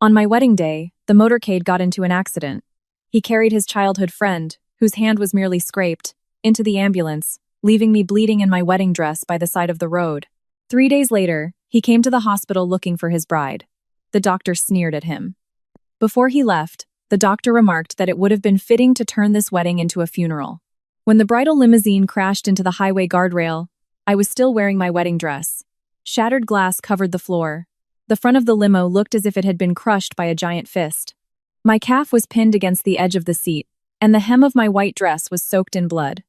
On my wedding day, the motorcade got into an accident. He carried his childhood friend, whose hand was merely scraped, into the ambulance, leaving me bleeding in my wedding dress by the side of the road. 3 days later, he came to the hospital looking for his bride. The doctor sneered at him. Before he left, the doctor remarked that it would have been fitting to turn this wedding into a funeral. When the bridal limousine crashed into the highway guardrail, I was still wearing my wedding dress. Shattered glass covered the floor. The front of the limo looked as if it had been crushed by a giant fist. My calf was pinned against the edge of the seat, and the hem of my white dress was soaked in blood.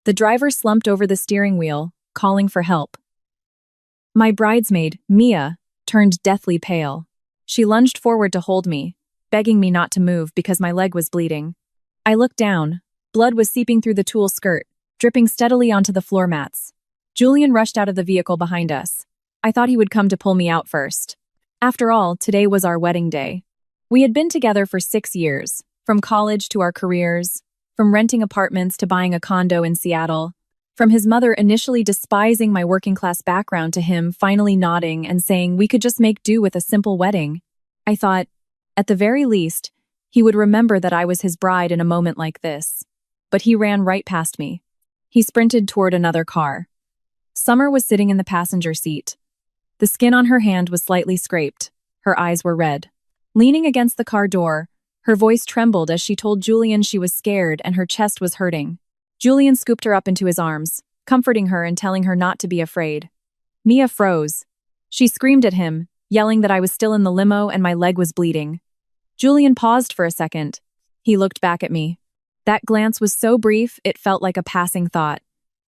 The driver slumped over the steering wheel, calling for help. My bridesmaid, Mia, turned deathly pale. She lunged forward to hold me, begging me not to move because my leg was bleeding. I looked down. Blood was seeping through the tulle skirt, dripping steadily onto the floor mats. Julian rushed out of the vehicle behind us. I thought he would come to pull me out first. After all, today was our wedding day. We had been together for 6 years, from college to our careers, from renting apartments to buying a condo in Seattle, from his mother initially despising my working-class background to him finally nodding and saying we could just make do with a simple wedding. I thought, at the very least, he would remember that I was his bride in a moment like this. But he ran right past me. He sprinted toward another car. Summer was sitting in the passenger seat. The skin on her hand was slightly scraped. Her eyes were red. Leaning against the car door, her voice trembled as she told Julian she was scared and her chest was hurting. Julian scooped her up into his arms, comforting her and telling her not to be afraid. Mia froze. She screamed at him, yelling that I was still in the limo and my leg was bleeding. Julian paused for a second. He looked back at me. That glance was so brief, it felt like a passing thought.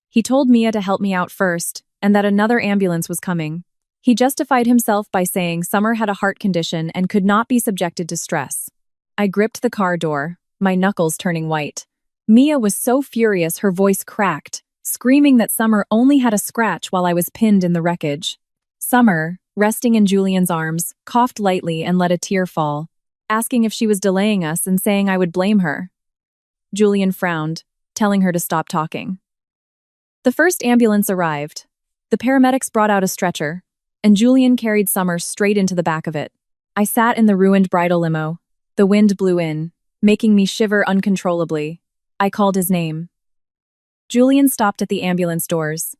He told Mia to help me out first, and that another ambulance was coming. He justified himself by saying Summer had a heart condition and could not be subjected to stress. I gripped the car door, my knuckles turning white. Mia was so furious her voice cracked, screaming that Summer only had a scratch while I was pinned in the wreckage. Summer, resting in Julian's arms, coughed lightly and let a tear fall, asking if she was delaying us and saying I would blame her. Julian frowned, telling her to stop talking. The first ambulance arrived. The paramedics brought out a stretcher, and Julian carried Summer straight into the back of it. I sat in the ruined bridal limo. The wind blew in, making me shiver uncontrollably. I called his name. Julian stopped at the ambulance doors.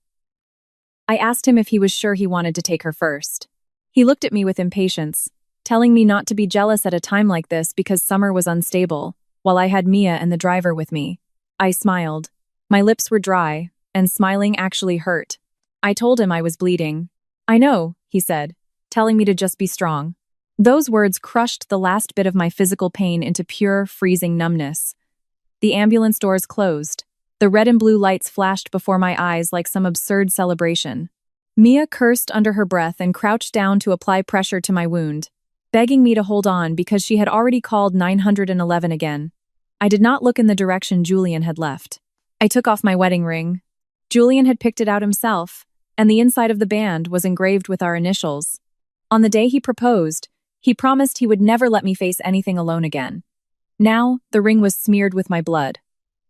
I asked him if he was sure he wanted to take her first. He looked at me with impatience, telling me not to be jealous at a time like this because Summer was unstable, while I had Mia and the driver with me. I smiled. My lips were dry, and smiling actually hurt. I told him I was bleeding. I know, he said, telling me to just be strong. Those words crushed the last bit of my physical pain into pure, freezing numbness. The ambulance doors closed. The red and blue lights flashed before my eyes like some absurd celebration. Mia cursed under her breath and crouched down to apply pressure to my wound, begging me to hold on because she had already called 911 again. I did not look in the direction Julian had left. I took off my wedding ring. Julian had picked it out himself, and the inside of the band was engraved with our initials. On the day he proposed, he promised he would never let me face anything alone again. Now, the ring was smeared with my blood.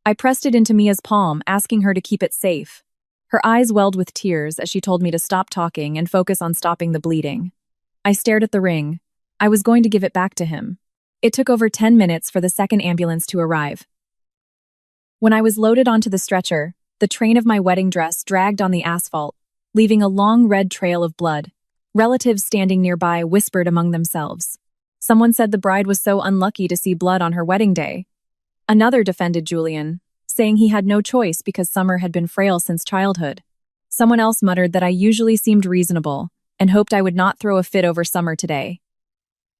I pressed it into Mia's palm, asking her to keep it safe. Her eyes welled with tears as she told me to stop talking and focus on stopping the bleeding. I stared at the ring. I was going to give it back to him. It took over 10 minutes for the second ambulance to arrive. When I was loaded onto the stretcher, the train of my wedding dress dragged on the asphalt, leaving a long red trail of blood. Relatives standing nearby whispered among themselves. Someone said the bride was so unlucky to see blood on her wedding day. Another defended Julian, saying he had no choice because Summer had been frail since childhood. Someone else muttered that I usually seemed reasonable and hoped I would not throw a fit over Summer today.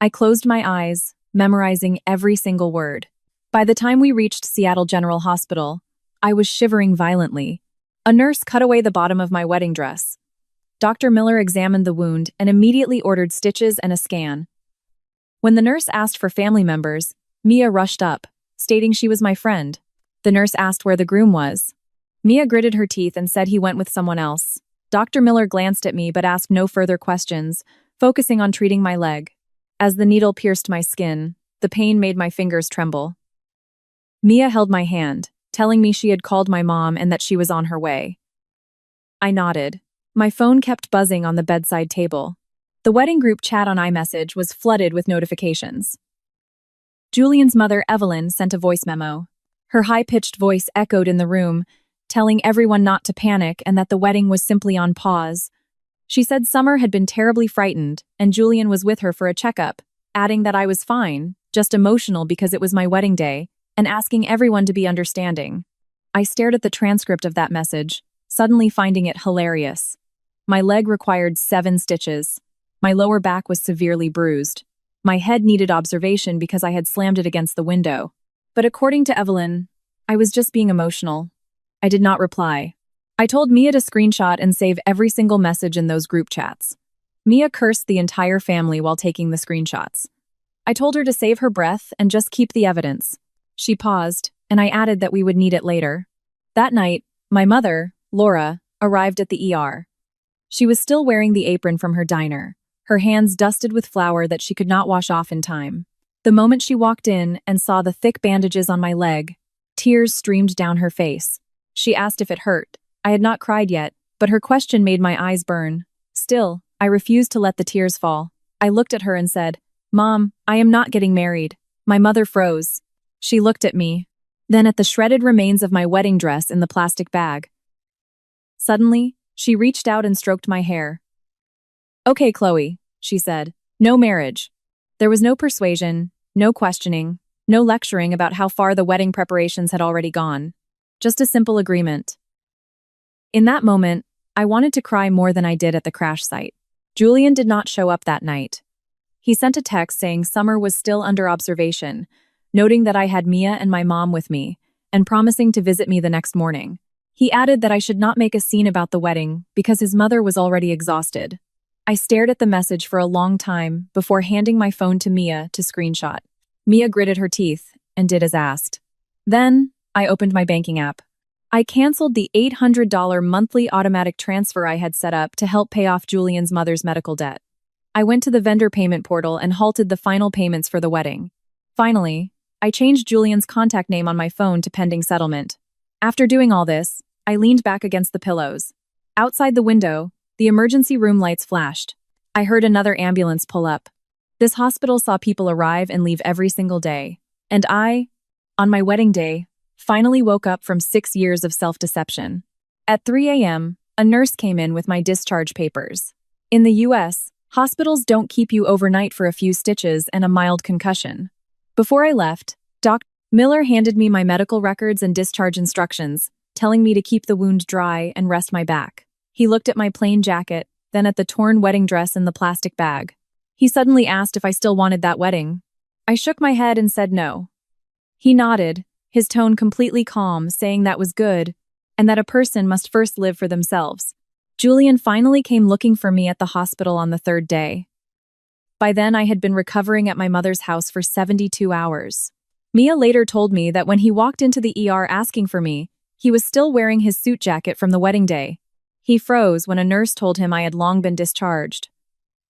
I closed my eyes, memorizing every single word. By the time we reached Seattle General Hospital, I was shivering violently. A nurse cut away the bottom of my wedding dress. Dr. Miller examined the wound and immediately ordered stitches and a scan. When the nurse asked for family members, Mia rushed up, stating she was my friend. The nurse asked where the groom was. Mia gritted her teeth and said he went with someone else. Dr. Miller glanced at me but asked no further questions, focusing on treating my leg. As the needle pierced my skin, the pain made my fingers tremble. Mia held my hand, telling me she had called my mom and that she was on her way. I nodded. My phone kept buzzing on the bedside table. The wedding group chat on iMessage was flooded with notifications. Julian's mother, Evelyn, sent a voice memo. Her high-pitched voice echoed in the room, telling everyone not to panic and that the wedding was simply on pause. She said Summer had been terribly frightened, and Julian was with her for a checkup, adding that I was fine, just emotional because it was my wedding day, and asking everyone to be understanding. I stared at the transcript of that message, suddenly finding it hilarious. My leg required 7 stitches. My lower back was severely bruised. My head needed observation because I had slammed it against the window. But according to Evelyn, I was just being emotional. I did not reply. I told Mia to screenshot and save every single message in those group chats. Mia cursed the entire family while taking the screenshots. I told her to save her breath and just keep the evidence. She paused, and I added that we would need it later. That night, my mother, Laura, arrived at the ER. She was still wearing the apron from her diner, her hands dusted with flour that she could not wash off in time. The moment she walked in and saw the thick bandages on my leg, tears streamed down her face. She asked if it hurt. I had not cried yet, but her question made my eyes burn. Still, I refused to let the tears fall. I looked at her and said, "Mom, I am not getting married." My mother froze. She looked at me, then at the shredded remains of my wedding dress in the plastic bag. Suddenly, she reached out and stroked my hair. "Okay, Chloe," she said. "No marriage." There was no persuasion, no questioning, no lecturing about how far the wedding preparations had already gone. Just a simple agreement. In that moment, I wanted to cry more than I did at the crash site. Julian did not show up that night. He sent a text saying Summer was still under observation, noting that I had Mia and my mom with me, and promising to visit me the next morning. He added that I should not make a scene about the wedding because his mother was already exhausted. I stared at the message for a long time before handing my phone to Mia to screenshot. Mia gritted her teeth and did as asked. Then, I opened my banking app. I canceled the $800 monthly automatic transfer I had set up to help pay off Julian's mother's medical debt. I went to the vendor payment portal and halted the final payments for the wedding. Finally, I changed Julian's contact name on my phone to pending settlement. After doing all this, I leaned back against the pillows. Outside the window, the emergency room lights flashed. I heard another ambulance pull up. This hospital saw people arrive and leave every single day. And I, on my wedding day, finally woke up from 6 years of self-deception. At 3 a.m., a nurse came in with my discharge papers. In the U.S., hospitals don't keep you overnight for a few stitches and a mild concussion. Before I left, Dr. Miller handed me my medical records and discharge instructions, telling me to keep the wound dry and rest my back. He looked at my plain jacket, then at the torn wedding dress in the plastic bag. He suddenly asked if I still wanted that wedding. I shook my head and said no. He nodded, his tone completely calm, saying that was good, and that a person must first live for themselves. Julian finally came looking for me at the hospital on the 3rd day. By then, I had been recovering at my mother's house for 72 hours. Mia later told me that when he walked into the ER asking for me, he was still wearing his suit jacket from the wedding day. He froze when a nurse told him I had long been discharged.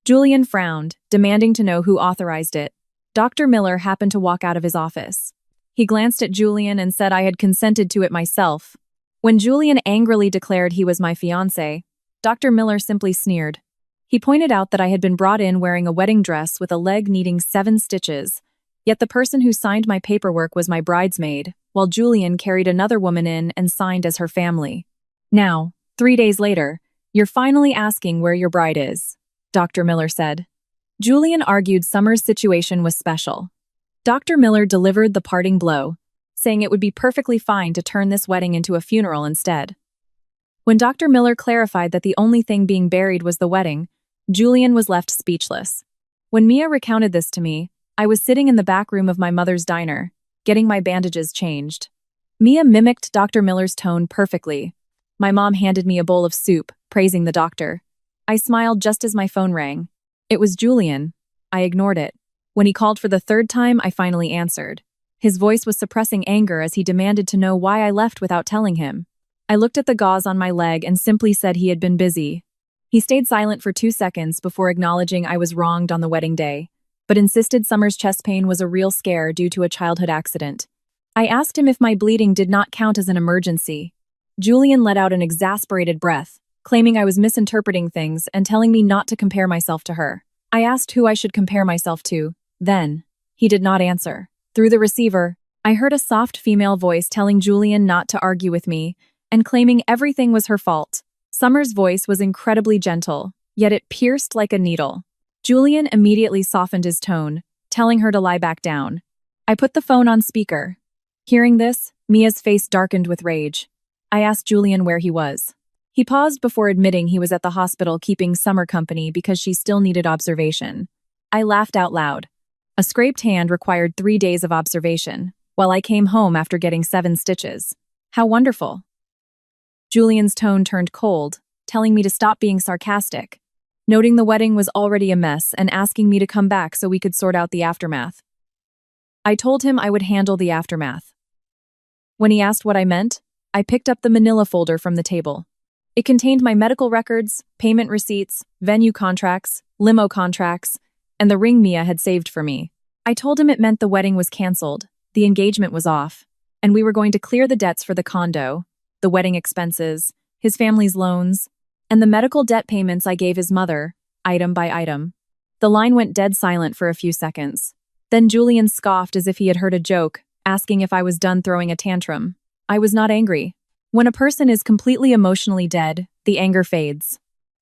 Julian frowned, demanding to know who authorized it. Dr. Miller happened to walk out of his office. He glanced at Julian and said I had consented to it myself. When Julian angrily declared he was my fiancé, Dr. Miller simply sneered. He pointed out that I had been brought in wearing a wedding dress with a leg needing 7 stitches, yet the person who signed my paperwork was my bridesmaid, while Julian carried another woman in and signed as her family. Now, 3 days later, you're finally asking where your bride is, Dr. Miller said. Julian argued Summer's situation was special. Dr. Miller delivered the parting blow, saying it would be perfectly fine to turn this wedding into a funeral instead. When Dr. Miller clarified that the only thing being buried was the wedding, Julian was left speechless. When Mia recounted this to me, I was sitting in the back room of my mother's diner, getting my bandages changed. Mia mimicked Dr. Miller's tone perfectly. My mom handed me a bowl of soup, praising the doctor. I smiled just as my phone rang. It was Julian. I ignored it. When he called for the 3rd time, I finally answered. His voice was suppressing anger as he demanded to know why I left without telling him. I looked at the gauze on my leg and simply said he had been busy. He stayed silent for 2 seconds before acknowledging I was wronged on the wedding day, but insisted Summer's chest pain was a real scare due to a childhood accident. I asked him if my bleeding did not count as an emergency. Julian let out an exasperated breath, claiming I was misinterpreting things and telling me not to compare myself to her. I asked who I should compare myself to. Then, he did not answer. Through the receiver, I heard a soft female voice telling Julian not to argue with me and claiming everything was her fault. Summer's voice was incredibly gentle, yet it pierced like a needle. Julian immediately softened his tone, telling her to lie back down. I put the phone on speaker. Hearing this, Mia's face darkened with rage. I asked Julian where he was. He paused before admitting he was at the hospital keeping Summer company because she still needed observation. I laughed out loud. A scraped hand required 3 days of observation, while I came home after getting 7 stitches. How wonderful. Julian's tone turned cold, telling me to stop being sarcastic, noting the wedding was already a mess and asking me to come back so we could sort out the aftermath. I told him I would handle the aftermath. When he asked what I meant, I picked up the manila folder from the table. It contained my medical records, payment receipts, venue contracts, limo contracts, and the ring Mia had saved for me. I told him it meant the wedding was canceled, the engagement was off, and we were going to clear the debts for the condo, the wedding expenses, his family's loans, and the medical debt payments I gave his mother, item by item. The line went dead silent for a few seconds. Then Julian scoffed as if he had heard a joke, asking if I was done throwing a tantrum. I was not angry. When a person is completely emotionally dead, the anger fades.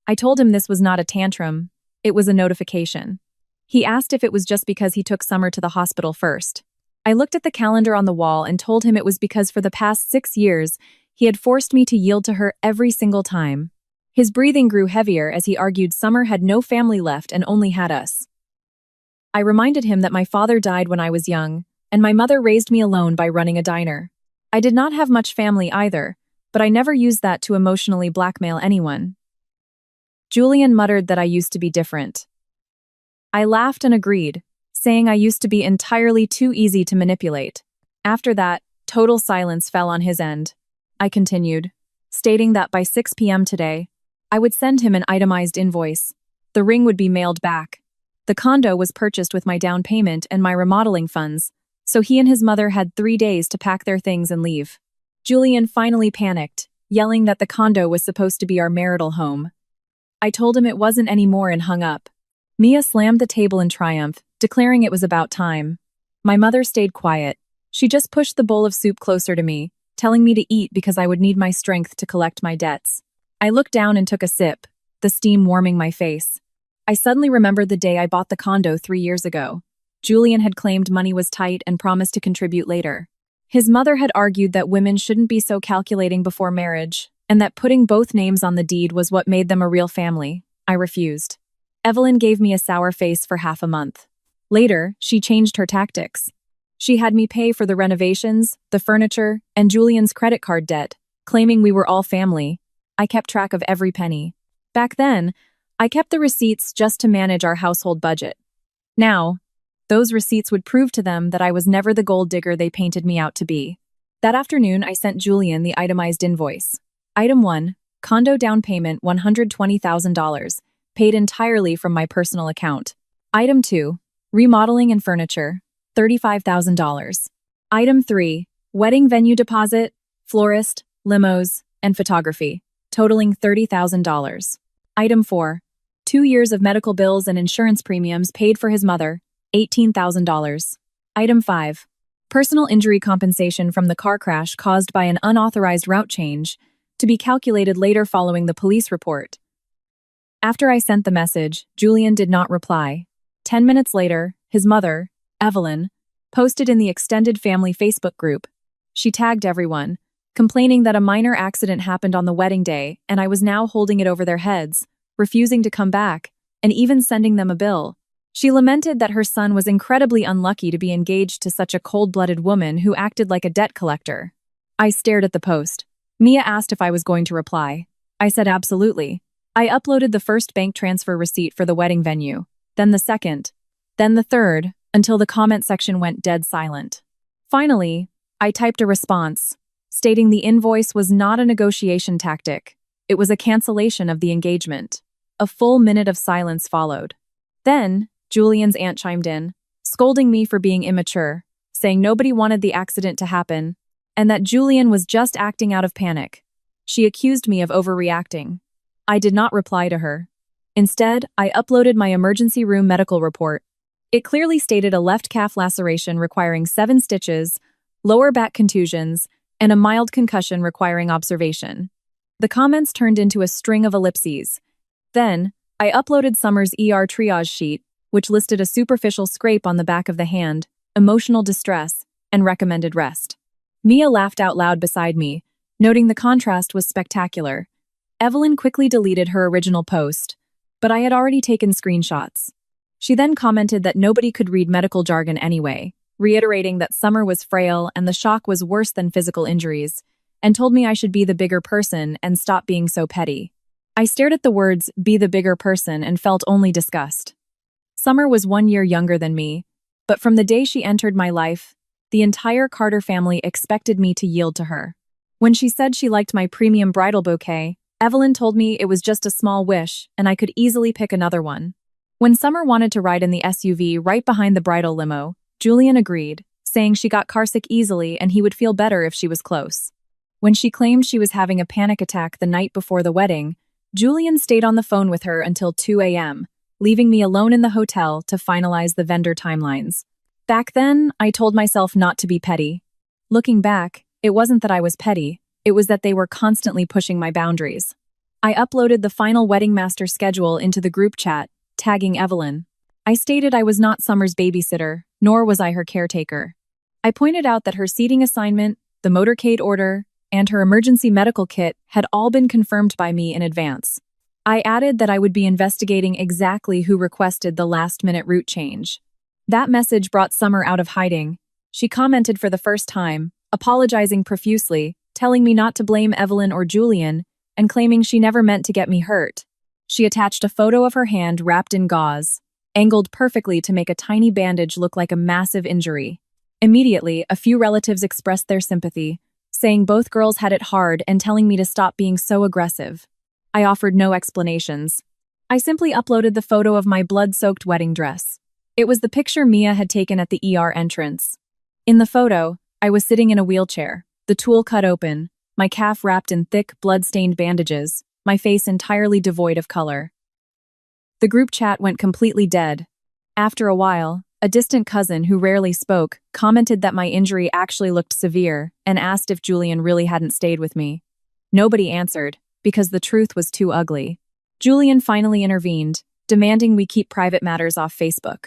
I told him this was not a tantrum, it was a notification. He asked if it was just because he took Summer to the hospital first. I looked at the calendar on the wall and told him it was because for the past 6 years, he had forced me to yield to her every single time. His breathing grew heavier as he argued Summer had no family left and only had us. I reminded him that my father died when I was young, and my mother raised me alone by running a diner. I did not have much family either, but I never used that to emotionally blackmail anyone. Julian muttered that I used to be different. I laughed and agreed, saying I used to be entirely too easy to manipulate. After that, total silence fell on his end. I continued, stating that by 6 p.m. today, I would send him an itemized invoice. The ring would be mailed back. The condo was purchased with my down payment and my remodeling funds, so he and his mother had 3 days to pack their things and leave. Julian finally panicked, yelling that the condo was supposed to be our marital home. I told him it wasn't anymore and hung up. Mia slammed the table in triumph, declaring it was about time. My mother stayed quiet. She just pushed the bowl of soup closer to me, telling me to eat because I would need my strength to collect my debts. I looked down and took a sip, the steam warming my face. I suddenly remembered the day I bought the condo 3 years ago. Julian had claimed money was tight and promised to contribute later. His mother had argued that women shouldn't be so calculating before marriage, and that putting both names on the deed was what made them a real family. I refused. Evelyn gave me a sour face for half a month. Later, she changed her tactics. She had me pay for the renovations, the furniture, and Julian's credit card debt, claiming we were all family. I kept track of every penny. Back then, I kept the receipts just to manage our household budget. Now, those receipts would prove to them that I was never the gold digger they painted me out to be. That afternoon, I sent Julian the itemized invoice. Item 1, condo down payment $120,000, paid entirely from my personal account. Item 2, remodeling and furniture, $35,000. Item 3, wedding venue deposit, florist, limos, and photography, totaling $30,000. Item 4, 2 years of medical bills and insurance premiums paid for his mother, $18,000. Item 5, personal injury compensation from the car crash caused by an unauthorized route change, to be calculated later following the police report. After I sent the message, Julian did not reply. 10 minutes later, his mother, Evelyn, posted in the extended family Facebook group. She tagged everyone, complaining that a minor accident happened on the wedding day and I was now holding it over their heads, refusing to come back, and even sending them a bill. She lamented that her son was incredibly unlucky to be engaged to such a cold-blooded woman who acted like a debt collector. I stared at the post. Mia asked if I was going to reply. I said absolutely. I uploaded the first bank transfer receipt for the wedding venue, then the second, then the third, until the comment section went dead silent. Finally, I typed a response, stating the invoice was not a negotiation tactic. It was a cancellation of the engagement. A full minute of silence followed. Then, Julian's aunt chimed in, scolding me for being immature, saying nobody wanted the accident to happen, and that Julian was just acting out of panic. She accused me of overreacting. I did not reply to her. Instead, I uploaded my emergency room medical report. It clearly stated a left calf laceration requiring 7 stitches, lower back contusions, and a mild concussion requiring observation. The comments turned into a string of ellipses. Then, I uploaded Summer's ER triage sheet, which listed a superficial scrape on the back of the hand, emotional distress, and recommended rest. Mia laughed out loud beside me, noting the contrast was spectacular. Evelyn quickly deleted her original post, but I had already taken screenshots. She then commented that nobody could read medical jargon anyway, reiterating that Summer was frail and the shock was worse than physical injuries, and told me I should be the bigger person and stop being so petty. I stared at the words, "be the bigger person," and felt only disgust. Summer was 1 year younger than me, but from the day she entered my life, the entire Carter family expected me to yield to her. When she said she liked my premium bridal bouquet, Evelyn told me it was just a small wish and I could easily pick another one. When Summer wanted to ride in the SUV right behind the bridal limo, Julian agreed, saying she got carsick easily and he would feel better if she was close. When she claimed she was having a panic attack the night before the wedding, Julian stayed on the phone with her until 2 a.m., leaving me alone in the hotel to finalize the vendor timelines. Back then, I told myself not to be petty. Looking back, it wasn't that I was petty, it was that they were constantly pushing my boundaries. I uploaded the final wedding master schedule into the group chat, tagging Evelyn. I stated I was not Summer's babysitter, nor was I her caretaker. I pointed out that her seating assignment, the motorcade order, and her emergency medical kit had all been confirmed by me in advance. I added that I would be investigating exactly who requested the last-minute route change. That message brought Summer out of hiding. She commented for the first time, apologizing profusely, telling me not to blame Evelyn or Julian, and claiming she never meant to get me hurt. She attached a photo of her hand wrapped in gauze, angled perfectly to make a tiny bandage look like a massive injury. Immediately, a few relatives expressed their sympathy, saying both girls had it hard and telling me to stop being so aggressive. I offered no explanations. I simply uploaded the photo of my blood-soaked wedding dress. It was the picture Mia had taken at the ER entrance. In the photo, I was sitting in a wheelchair, the tool cut open, my calf wrapped in thick, blood-stained bandages, my face entirely devoid of color. The group chat went completely dead. After a while, a distant cousin who rarely spoke commented that my injury actually looked severe and asked if Julian really hadn't stayed with me. Nobody answered, because the truth was too ugly. Julian finally intervened, demanding we keep private matters off Facebook.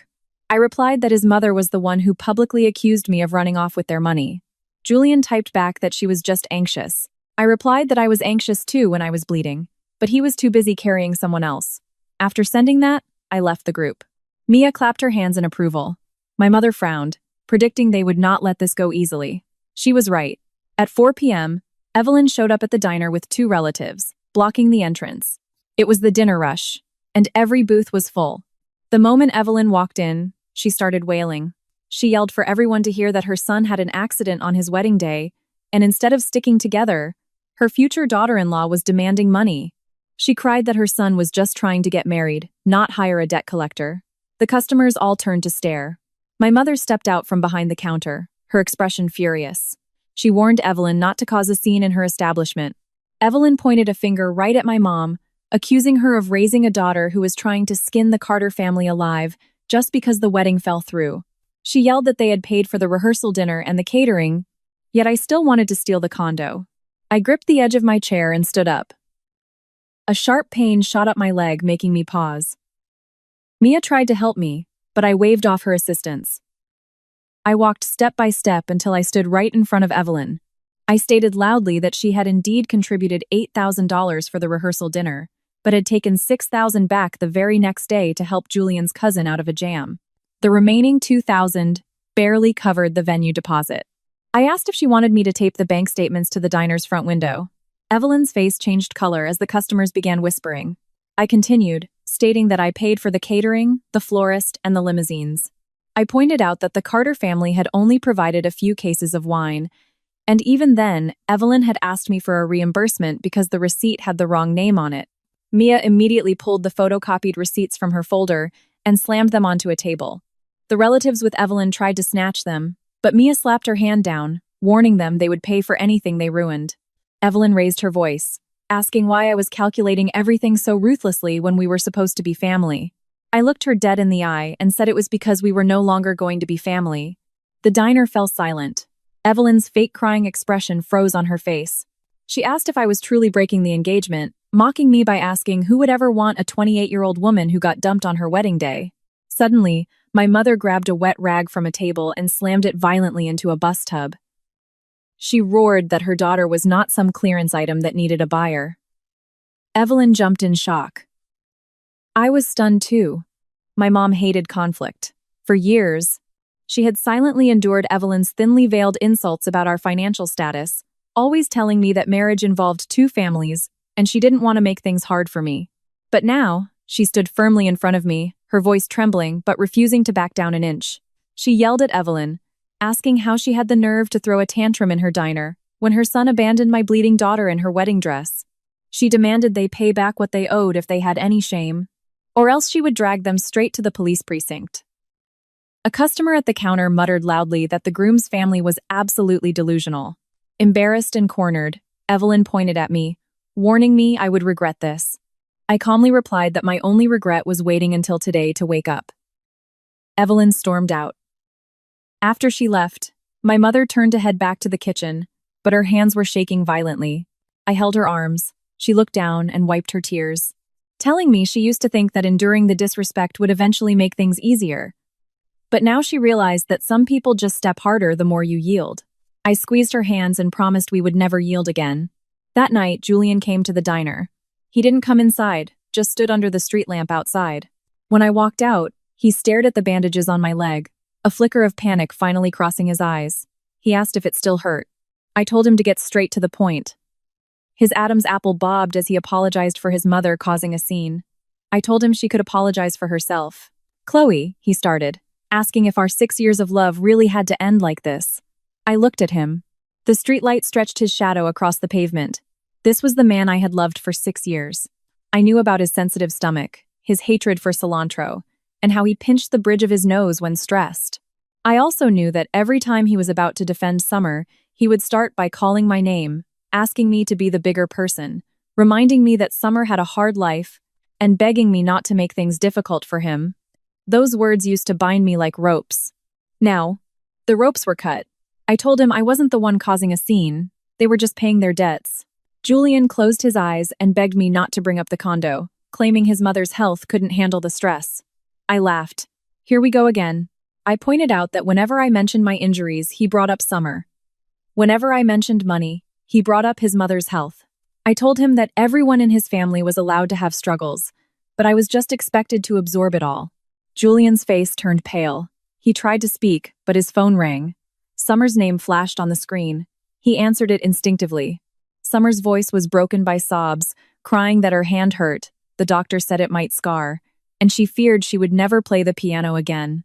I replied that his mother was the one who publicly accused me of running off with their money. Julian typed back that she was just anxious. I replied that I was anxious too when I was bleeding, but he was too busy carrying someone else. After sending that, I left the group. Mia clapped her hands in approval. My mother frowned, predicting they would not let this go easily. She was right. At 4 p.m., Evelyn showed up at the diner with 2 relatives, blocking the entrance. It was the dinner rush, and every booth was full. The moment Evelyn walked in, she started wailing. She yelled for everyone to hear that her son had an accident on his wedding day, and instead of sticking together, her future daughter-in-law was demanding money. She cried that her son was just trying to get married, not hire a debt collector. The customers all turned to stare. My mother stepped out from behind the counter, her expression furious. She warned Evelyn not to cause a scene in her establishment. Evelyn pointed a finger right at my mom, accusing her of raising a daughter who was trying to skin the Carter family alive just because the wedding fell through. She yelled that they had paid for the rehearsal dinner and the catering, yet I still wanted to steal the condo. I gripped the edge of my chair and stood up. A sharp pain shot up my leg, making me pause. Mia tried to help me, but I waved off her assistance. I walked step by step until I stood right in front of Evelyn. I stated loudly that she had indeed contributed $8,000 for the rehearsal dinner, but had taken $6,000 back the very next day to help Julian's cousin out of a jam. The remaining $2,000 barely covered the venue deposit. I asked if she wanted me to tape the bank statements to the diner's front window. Evelyn's face changed color as the customers began whispering. I continued, stating that I paid for the catering, the florist, and the limousines. I pointed out that the Carter family had only provided a few cases of wine, and even then, Evelyn had asked me for a reimbursement because the receipt had the wrong name on it. Mia immediately pulled the photocopied receipts from her folder and slammed them onto a table. The relatives with Evelyn tried to snatch them, but Mia slapped her hand down, warning them they would pay for anything they ruined. Evelyn raised her voice. asking why I was calculating everything so ruthlessly when we were supposed to be family. I looked her dead in the eye and said it was because we were no longer going to be family. The diner fell silent. Evelyn's fake crying expression froze on her face. She asked if I was truly breaking the engagement, mocking me by asking who would ever want a 28-year-old woman who got dumped on her wedding day. Suddenly, my mother grabbed a wet rag from a table and slammed it violently into a bus tub. She roared that her daughter was not some clearance item that needed a buyer. Evelyn jumped in shock. I was stunned too. My mom hated conflict. For years, she had silently endured Evelyn's thinly veiled insults about our financial status, always telling me that marriage involved two families, and she didn't want to make things hard for me. But now, she stood firmly in front of me, her voice trembling but refusing to back down an inch. She yelled at Evelyn, asking how she had the nerve to throw a tantrum in her diner when her son abandoned my bleeding daughter in her wedding dress. She demanded they pay back what they owed if they had any shame, or else she would drag them straight to the police precinct. A customer at the counter muttered loudly that the groom's family was absolutely delusional. Embarrassed and cornered, Evelyn pointed at me, warning me I would regret this. I calmly replied that my only regret was waiting until today to wake up. Evelyn stormed out. After she left, my mother turned to head back to the kitchen, but her hands were shaking violently. I held her arms. She looked down and wiped her tears, telling me she used to think that enduring the disrespect would eventually make things easier. But now she realized that some people just step harder the more you yield. I squeezed her hands and promised we would never yield again. That night, Julian came to the diner. He didn't come inside, just stood under the street lamp outside. When I walked out, he stared at the bandages on my leg, a flicker of panic finally crossing his eyes. He asked if it still hurt. I told him to get straight to the point. His Adam's apple bobbed as he apologized for his mother causing a scene. I told him she could apologize for herself. "Chloe," he started, asking if our 6 years of love really had to end like this. I looked at him. The streetlight stretched his shadow across the pavement. This was the man I had loved for 6 years. I knew about his sensitive stomach, his hatred for cilantro, and how he pinched the bridge of his nose when stressed. I also knew that every time he was about to defend Summer, he would start by calling my name, asking me to be the bigger person, reminding me that Summer had a hard life, and begging me not to make things difficult for him. Those words used to bind me like ropes. Now, the ropes were cut. I told him I wasn't the one causing a scene. They were just paying their debts. Julian closed his eyes and begged me not to bring up the condo, claiming his mother's health couldn't handle the stress. I laughed. Here we go again. I pointed out that whenever I mentioned my injuries, he brought up Summer. Whenever I mentioned money, he brought up his mother's health. I told him that everyone in his family was allowed to have struggles, but I was just expected to absorb it all. Julian's face turned pale. He tried to speak, but his phone rang. Summer's name flashed on the screen. He answered it instinctively. Summer's voice was broken by sobs, crying that her hand hurt. The doctor said it might scar, and she feared she would never play the piano again.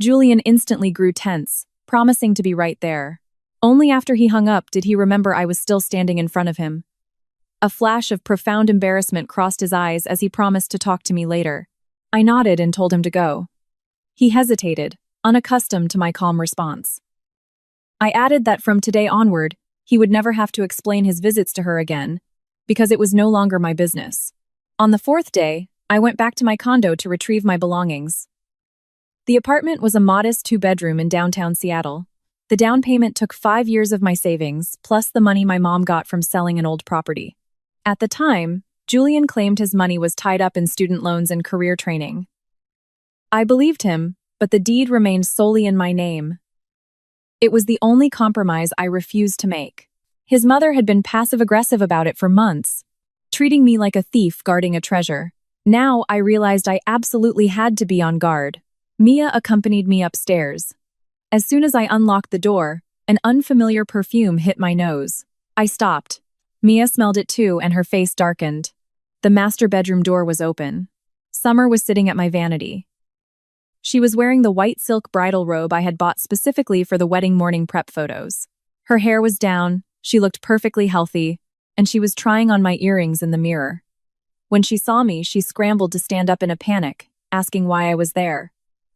Julian instantly grew tense, promising to be right there. Only after he hung up did he remember I was still standing in front of him. A flash of profound embarrassment crossed his eyes as he promised to talk to me later. I nodded and told him to go. He hesitated, unaccustomed to my calm response. I added that from today onward, he would never have to explain his visits to her again, because it was no longer my business. On the 4th day, I went back to my condo to retrieve my belongings. The apartment was a modest 2-bedroom in downtown Seattle. The down payment took 5 years of my savings, plus the money my mom got from selling an old property. At the time, Julian claimed his money was tied up in student loans and career training. I believed him, but the deed remained solely in my name. It was the only compromise I refused to make. His mother had been passive-aggressive about it for months, treating me like a thief guarding a treasure. Now I realized I absolutely had to be on guard. Mia accompanied me upstairs. As soon as I unlocked the door, an unfamiliar perfume hit my nose. I stopped. Mia smelled it too, and her face darkened. The master bedroom door was open. Summer was sitting at my vanity. She was wearing the white silk bridal robe I had bought specifically for the wedding morning prep photos. Her hair was down, she looked perfectly healthy, and she was trying on my earrings in the mirror. When she saw me, she scrambled to stand up in a panic, asking why I was there.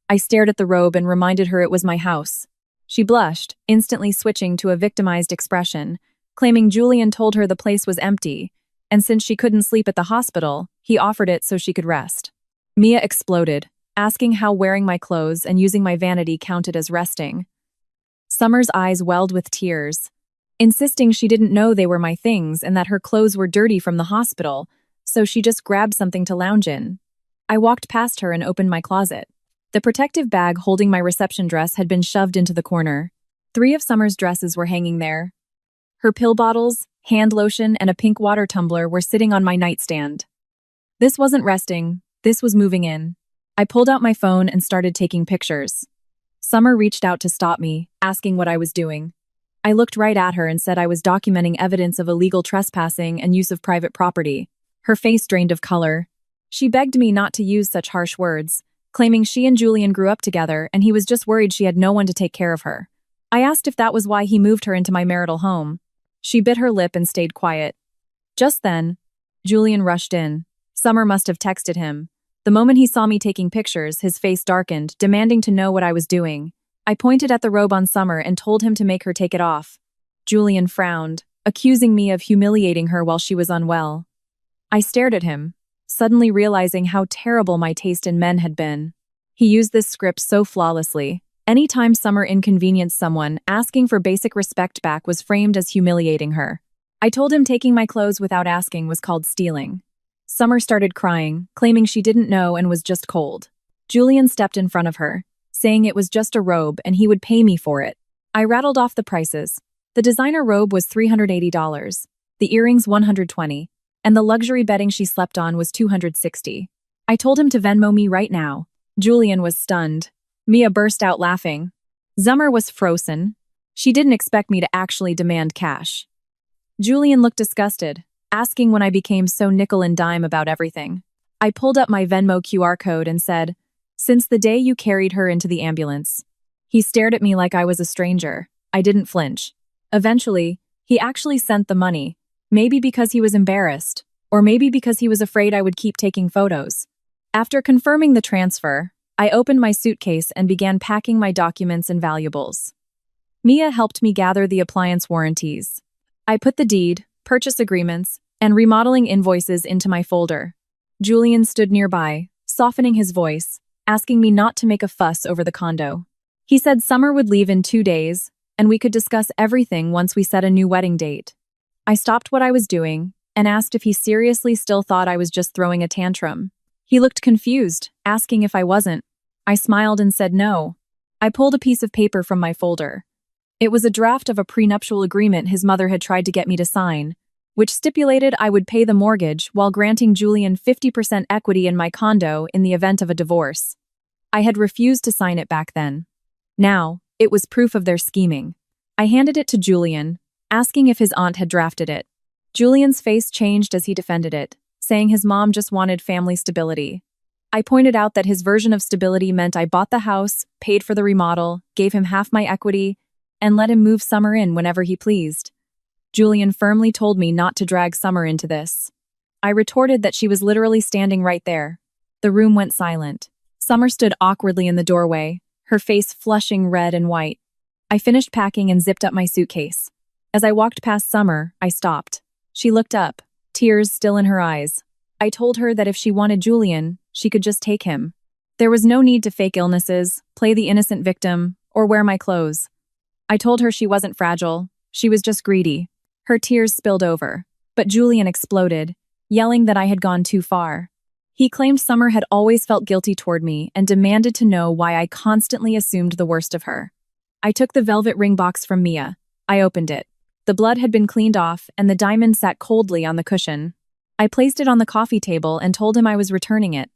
I stared at the robe and reminded her it was my house. She blushed, instantly switching to a victimized expression, claiming Julian told her the place was empty, And since she couldn't sleep at the hospital, he offered it so she could rest. Mia exploded, asking how wearing my clothes and using my vanity counted as resting. Summer's eyes welled with tears, insisting she didn't know they were my things and that her clothes were dirty from the hospital, so she just grabbed something to lounge in. I walked past her and opened my closet. The protective bag holding my reception dress had been shoved into the corner. 3 of Summer's dresses were hanging there. Her pill bottles, hand lotion, and a pink water tumbler were sitting on my nightstand. This wasn't resting, this was moving in. I pulled out my phone and started taking pictures. Summer reached out to stop me, asking what I was doing. I looked right at her and said I was documenting evidence of illegal trespassing and use of private property. Her face drained of color. She begged me not to use such harsh words, claiming she and Julian grew up together and he was just worried she had no one to take care of her. I asked if that was why he moved her into my marital home. She bit her lip and stayed quiet. Just then, Julian rushed in. Summer must have texted him. The moment he saw me taking pictures, his face darkened, demanding to know what I was doing. I pointed at the robe on Summer and told him to make her take it off. Julian frowned, accusing me of humiliating her while she was unwell. I stared at him, suddenly realizing how terrible my taste in men had been. He used this script so flawlessly. Anytime Summer inconvenienced someone, asking for basic respect back was framed as humiliating her. I told him taking my clothes without asking was called stealing. Summer started crying, claiming she didn't know and was just cold. Julian stepped in front of her, saying it was just a robe and he would pay me for it. I rattled off the prices. The designer robe was $380, the earrings $120, and the luxury bedding she slept on was $260. I told him to Venmo me right now. Julian was stunned. Mia burst out laughing. Summer was frozen. She didn't expect me to actually demand cash. Julian looked disgusted, asking when I became so nickel and dime about everything. I pulled up my Venmo QR code and said, "Since the day you carried her into the ambulance." He stared at me like I was a stranger. I didn't flinch. Eventually, he actually sent the money. Maybe because he was embarrassed, or maybe because he was afraid I would keep taking photos. After confirming the transfer, I opened my suitcase and began packing my documents and valuables. Mia helped me gather the appliance warranties. I put the deed, purchase agreements, and remodeling invoices into my folder. Julian stood nearby, softening his voice, asking me not to make a fuss over the condo. He said Summer would leave in 2 days, and we could discuss everything once we set a new wedding date. I stopped what I was doing and asked if he seriously still thought I was just throwing a tantrum. He looked confused, asking if I wasn't. I smiled and said no. I pulled a piece of paper from my folder. It was a draft of a prenuptial agreement his mother had tried to get me to sign, which stipulated I would pay the mortgage while granting Julian 50% equity in my condo in the event of a divorce. I had refused to sign it back then. Now, it was proof of their scheming. I handed it to Julian, asking if his aunt had drafted it. Julian's face changed as he defended it, saying his mom just wanted family stability. I pointed out that his version of stability meant I bought the house, paid for the remodel, gave him half my equity, and let him move Summer in whenever he pleased. Julian firmly told me not to drag Summer into this. I retorted that she was literally standing right there. The room went silent. Summer stood awkwardly in the doorway, her face flushing red and white. I finished packing and zipped up my suitcase. As I walked past Summer, I stopped. She looked up, tears still in her eyes. I told her that if she wanted Julian, she could just take him. There was no need to fake illnesses, play the innocent victim, or wear my clothes. I told her she wasn't fragile, she was just greedy. Her tears spilled over, but Julian exploded, yelling that I had gone too far. He claimed Summer had always felt guilty toward me and demanded to know why I constantly assumed the worst of her. I took the velvet ring box from Mia. I opened it. The blood had been cleaned off and the diamond sat coldly on the cushion. I placed it on the coffee table and told him I was returning it.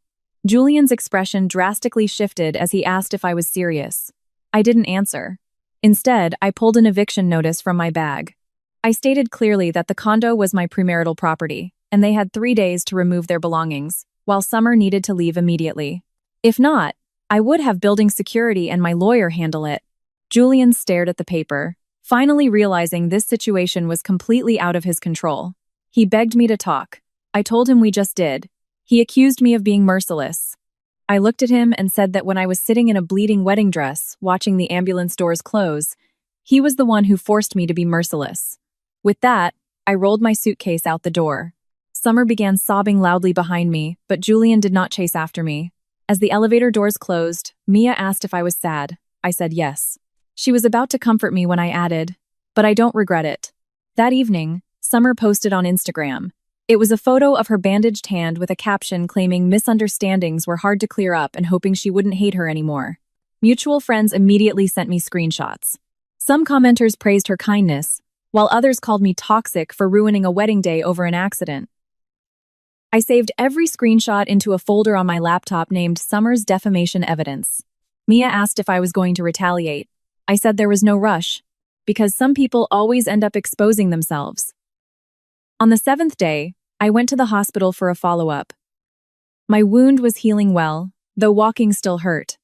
Julian's expression drastically shifted as he asked if I was serious. I didn't answer. Instead, I pulled an eviction notice from my bag. I stated clearly that the condo was my premarital property, and they had 3 days to remove their belongings, while Summer needed to leave immediately. If not, I would have building security and my lawyer handle it. Julian stared at the paper, finally realizing this situation was completely out of his control. He begged me to talk. I told him we just did. He accused me of being merciless. I looked at him and said that when I was sitting in a bleeding wedding dress, watching the ambulance doors close, he was the one who forced me to be merciless. With that, I rolled my suitcase out the door. Summer began sobbing loudly behind me, but Julian did not chase after me. As the elevator doors closed, Mia asked if I was sad. I said yes. She was about to comfort me when I added, but I don't regret it. That evening, Summer posted on Instagram. It was a photo of her bandaged hand with a caption claiming misunderstandings were hard to clear up and hoping she wouldn't hate her anymore. Mutual friends immediately sent me screenshots. Some commenters praised her kindness, while others called me toxic for ruining a wedding day over an accident. I saved every screenshot into a folder on my laptop named Summer's Defamation Evidence. Mia asked if I was going to retaliate. I said there was no rush, because some people always end up exposing themselves. On the 7th day, I went to the hospital for a follow-up. My wound was healing well, though walking still hurt.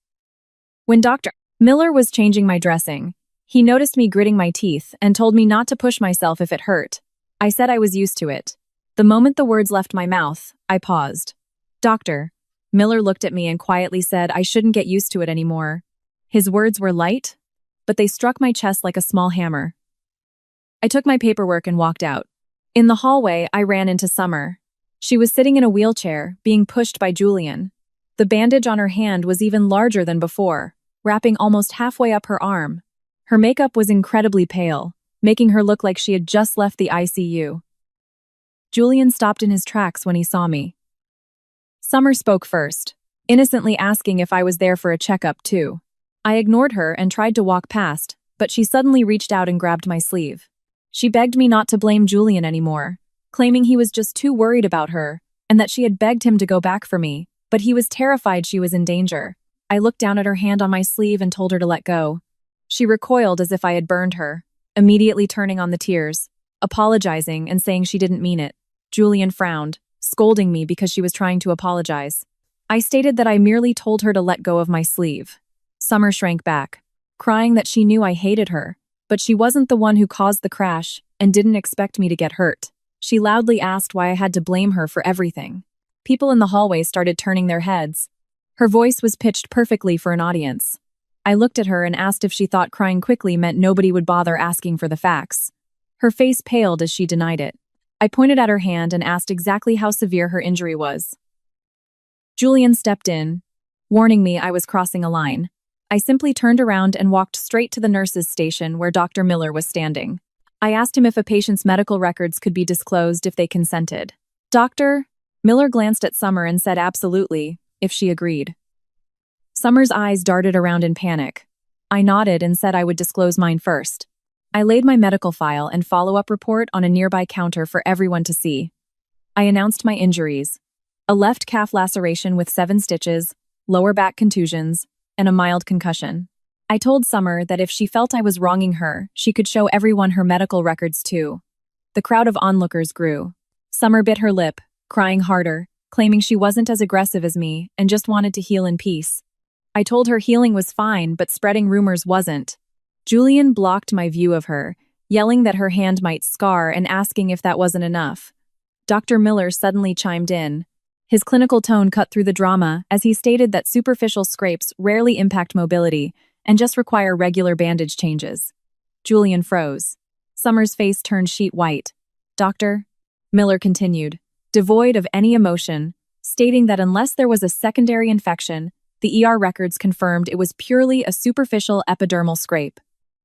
When Dr. Miller was changing my dressing, he noticed me gritting my teeth and told me not to push myself if it hurt. I said I was used to it. The moment the words left my mouth, I paused. Doctor, Miller looked at me and quietly said I shouldn't get used to it anymore. His words were light, but they struck my chest like a small hammer. I took my paperwork and walked out. In the hallway, I ran into Summer. She was sitting in a wheelchair, being pushed by Julian. The bandage on her hand was even larger than before, wrapping almost halfway up her arm. Her makeup was incredibly pale, making her look like she had just left the ICU. Julian stopped in his tracks when he saw me. Summer spoke first, innocently asking if I was there for a checkup too. I ignored her and tried to walk past, but she suddenly reached out and grabbed my sleeve. She begged me not to blame Julian anymore, claiming he was just too worried about her, and that she had begged him to go back for me, but he was terrified she was in danger. I looked down at her hand on my sleeve and told her to let go. She recoiled as if I had burned her, immediately turning on the tears, apologizing and saying she didn't mean it. Julian frowned, scolding me because she was trying to apologize. I stated that I merely told her to let go of my sleeve. Summer shrank back, crying that she knew I hated her, but she wasn't the one who caused the crash and didn't expect me to get hurt. She loudly asked why I had to blame her for everything. People in the hallway started turning their heads. Her voice was pitched perfectly for an audience. I looked at her and asked if she thought crying quickly meant nobody would bother asking for the facts. Her face paled as she denied it. I pointed at her hand and asked exactly how severe her injury was. Julian stepped in, warning me I was crossing a line. I simply turned around and walked straight to the nurse's station where Dr. Miller was standing. I asked him if a patient's medical records could be disclosed if they consented. Dr. Miller glanced at Summer and said absolutely, if she agreed. Summer's eyes darted around in panic. I nodded and said I would disclose mine first. I laid my medical file and follow-up report on a nearby counter for everyone to see. I announced my injuries: a left calf laceration with 7 stitches, lower back contusions, and a mild concussion. I told Summer that if she felt I was wronging her, she could show everyone her medical records too. The crowd of onlookers grew. Summer bit her lip, crying harder, claiming she wasn't as aggressive as me and just wanted to heal in peace. I told her healing was fine, but spreading rumors wasn't. Julian blocked my view of her, yelling that her hand might scar and asking if that wasn't enough. Dr. Miller suddenly chimed in. His clinical tone cut through the drama as he stated that superficial scrapes rarely impact mobility and just require regular bandage changes. Julian froze. Summer's face turned sheet white. Dr. Miller continued, devoid of any emotion, stating that unless there was a secondary infection, the ER records confirmed it was purely a superficial epidermal scrape.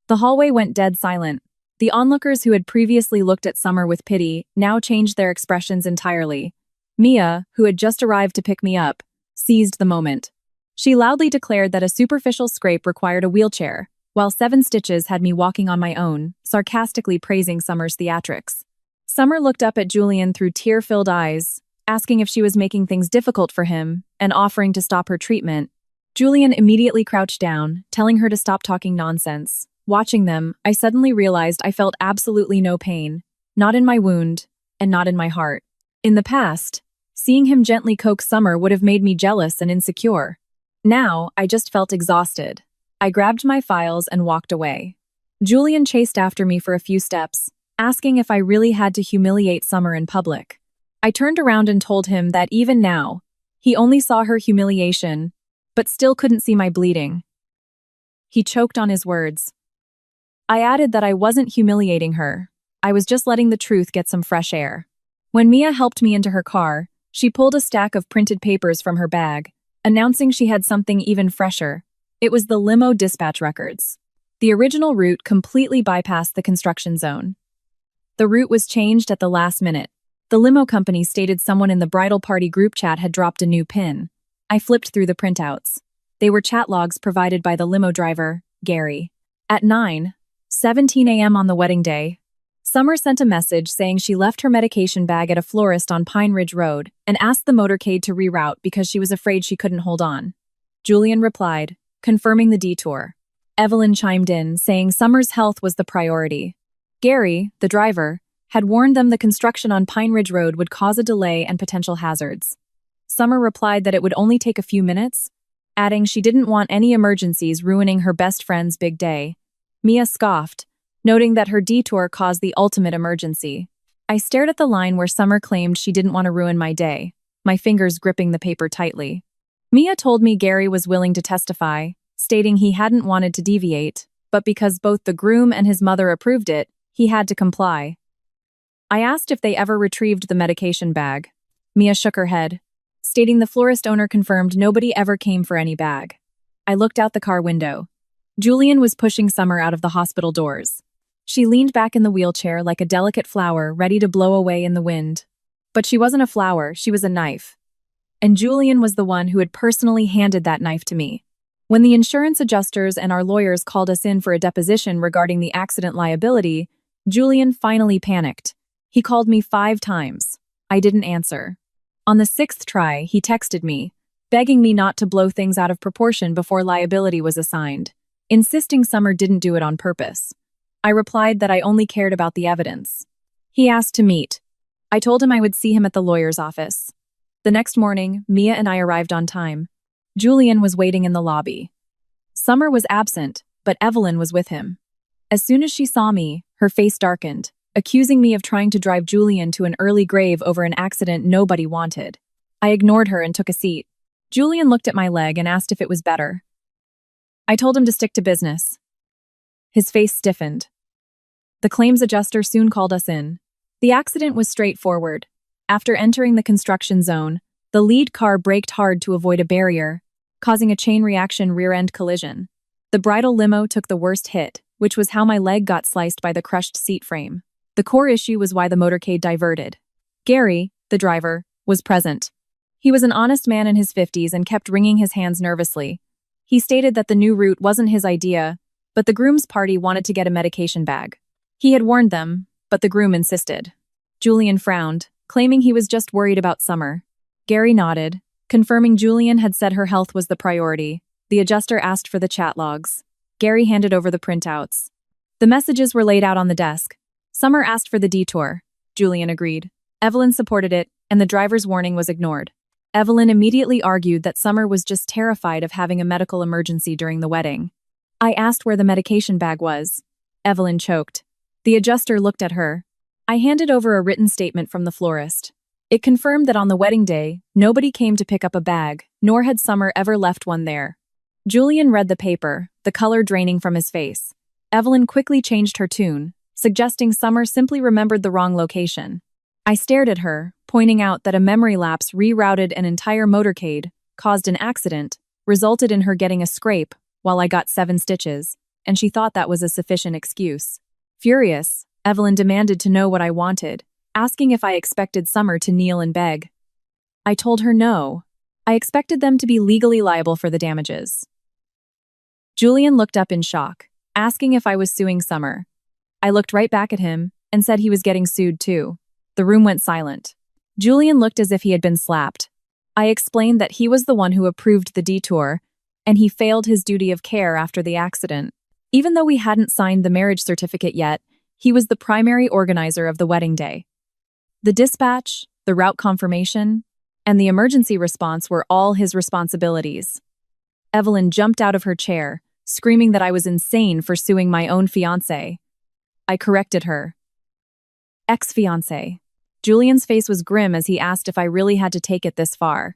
The hallway went dead silent. The onlookers who had previously looked at Summer with pity now changed their expressions entirely. Mia, who had just arrived to pick me up, seized the moment. She loudly declared that a superficial scrape required a wheelchair, while 7 stitches had me walking on my own, sarcastically praising Summer's theatrics. Summer looked up at Julian through tear-filled eyes, asking if she was making things difficult for him and offering to stop her treatment. Julian immediately crouched down, telling her to stop talking nonsense. Watching them, I suddenly realized I felt absolutely no pain, not in my wound, and not in my heart. In the past, seeing him gently coax Summer would have made me jealous and insecure. Now, I just felt exhausted. I grabbed my files and walked away. Julian chased after me for a few steps, asking if I really had to humiliate Summer in public. I turned around and told him that even now, he only saw her humiliation, but still couldn't see my bleeding. He choked on his words. I added that I wasn't humiliating her. I was just letting the truth get some fresh air. When Mia helped me into her car, she pulled a stack of printed papers from her bag, announcing she had something even fresher. It was the limo dispatch records. The original route completely bypassed the construction zone. The route was changed at the last minute. The limo company stated someone in the bridal party group chat had dropped a new pin. I flipped through the printouts. They were chat logs provided by the limo driver, Gary. At 9:17 a.m. on the wedding day, Summer sent a message saying she left her medication bag at a florist on Pine Ridge Road and asked the motorcade to reroute because she was afraid she couldn't hold on. Julian replied, confirming the detour. Evelyn chimed in, saying Summer's health was the priority. Gary, the driver, had warned them the construction on Pine Ridge Road would cause a delay and potential hazards. Summer replied that it would only take a few minutes, adding she didn't want any emergencies ruining her best friend's big day. Mia scoffed, noting that her detour caused the ultimate emergency. I stared at the line where Summer claimed she didn't want to ruin my day, my fingers gripping the paper tightly. Mia told me Gary was willing to testify, stating he hadn't wanted to deviate, but because both the groom and his mother approved it, he had to comply. I asked if they ever retrieved the medication bag. Mia shook her head, stating the florist owner confirmed nobody ever came for any bag. I looked out the car window. Julian was pushing Summer out of the hospital doors. She leaned back in the wheelchair like a delicate flower ready to blow away in the wind. But she wasn't a flower, she was a knife. And Julian was the one who had personally handed that knife to me. When the insurance adjusters and our lawyers called us in for a deposition regarding the accident liability, Julian finally panicked. He called me 5 times. I didn't answer. On the 6th try, he texted me, begging me not to blow things out of proportion before liability was assigned, insisting Summer didn't do it on purpose. I replied that I only cared about the evidence. He asked to meet. I told him I would see him at the lawyer's office. The next morning, Mia and I arrived on time. Julian was waiting in the lobby. Summer was absent, but Evelyn was with him. As soon as she saw me, her face darkened, accusing me of trying to drive Julian to an early grave over an accident nobody wanted. I ignored her and took a seat. Julian looked at my leg and asked if it was better. I told him to stick to business. His face stiffened. The claims adjuster soon called us in. The accident was straightforward. After entering the construction zone, the lead car braked hard to avoid a barrier, causing a chain reaction rear-end collision. The bridal limo took the worst hit, which was how my leg got sliced by the crushed seat frame. The core issue was why the motorcade diverted. Gary, the driver, was present. He was an honest man in his 50s and kept wringing his hands nervously. He stated that the new route wasn't his idea, but the groom's party wanted to get a medication bag. He had warned them, but the groom insisted. Julian frowned, claiming he was just worried about Summer. Gary nodded, confirming Julian had said her health was the priority. The adjuster asked for the chat logs. Gary handed over the printouts. The messages were laid out on the desk. Summer asked for the detour. Julian agreed. Evelyn supported it, and the driver's warning was ignored. Evelyn immediately argued that Summer was just terrified of having a medical emergency during the wedding. I asked where the medication bag was. Evelyn choked. The adjuster looked at her. I handed over a written statement from the florist. It confirmed that on the wedding day, nobody came to pick up a bag, nor had Summer ever left one there. Julian read the paper, the color draining from his face. Evelyn quickly changed her tune, suggesting Summer simply remembered the wrong location. I stared at her, pointing out that a memory lapse rerouted an entire motorcade, caused an accident, resulted in her getting a scrape, while I got 7 stitches, and she thought that was a sufficient excuse. Furious, Evelyn demanded to know what I wanted, asking if I expected Summer to kneel and beg. I told her no. I expected them to be legally liable for the damages. Julian looked up in shock, asking if I was suing Summer. I looked right back at him and said he was getting sued too. The room went silent. Julian looked as if he had been slapped. I explained that he was the one who approved the detour, and he failed his duty of care after the accident. Even though we hadn't signed the marriage certificate yet, he was the primary organizer of the wedding day. The dispatch, the route confirmation, and the emergency response were all his responsibilities. Evelyn jumped out of her chair, screaming that I was insane for suing my own fiancé. I corrected her. Ex-fiancé. Julian's face was grim as he asked if I really had to take it this far.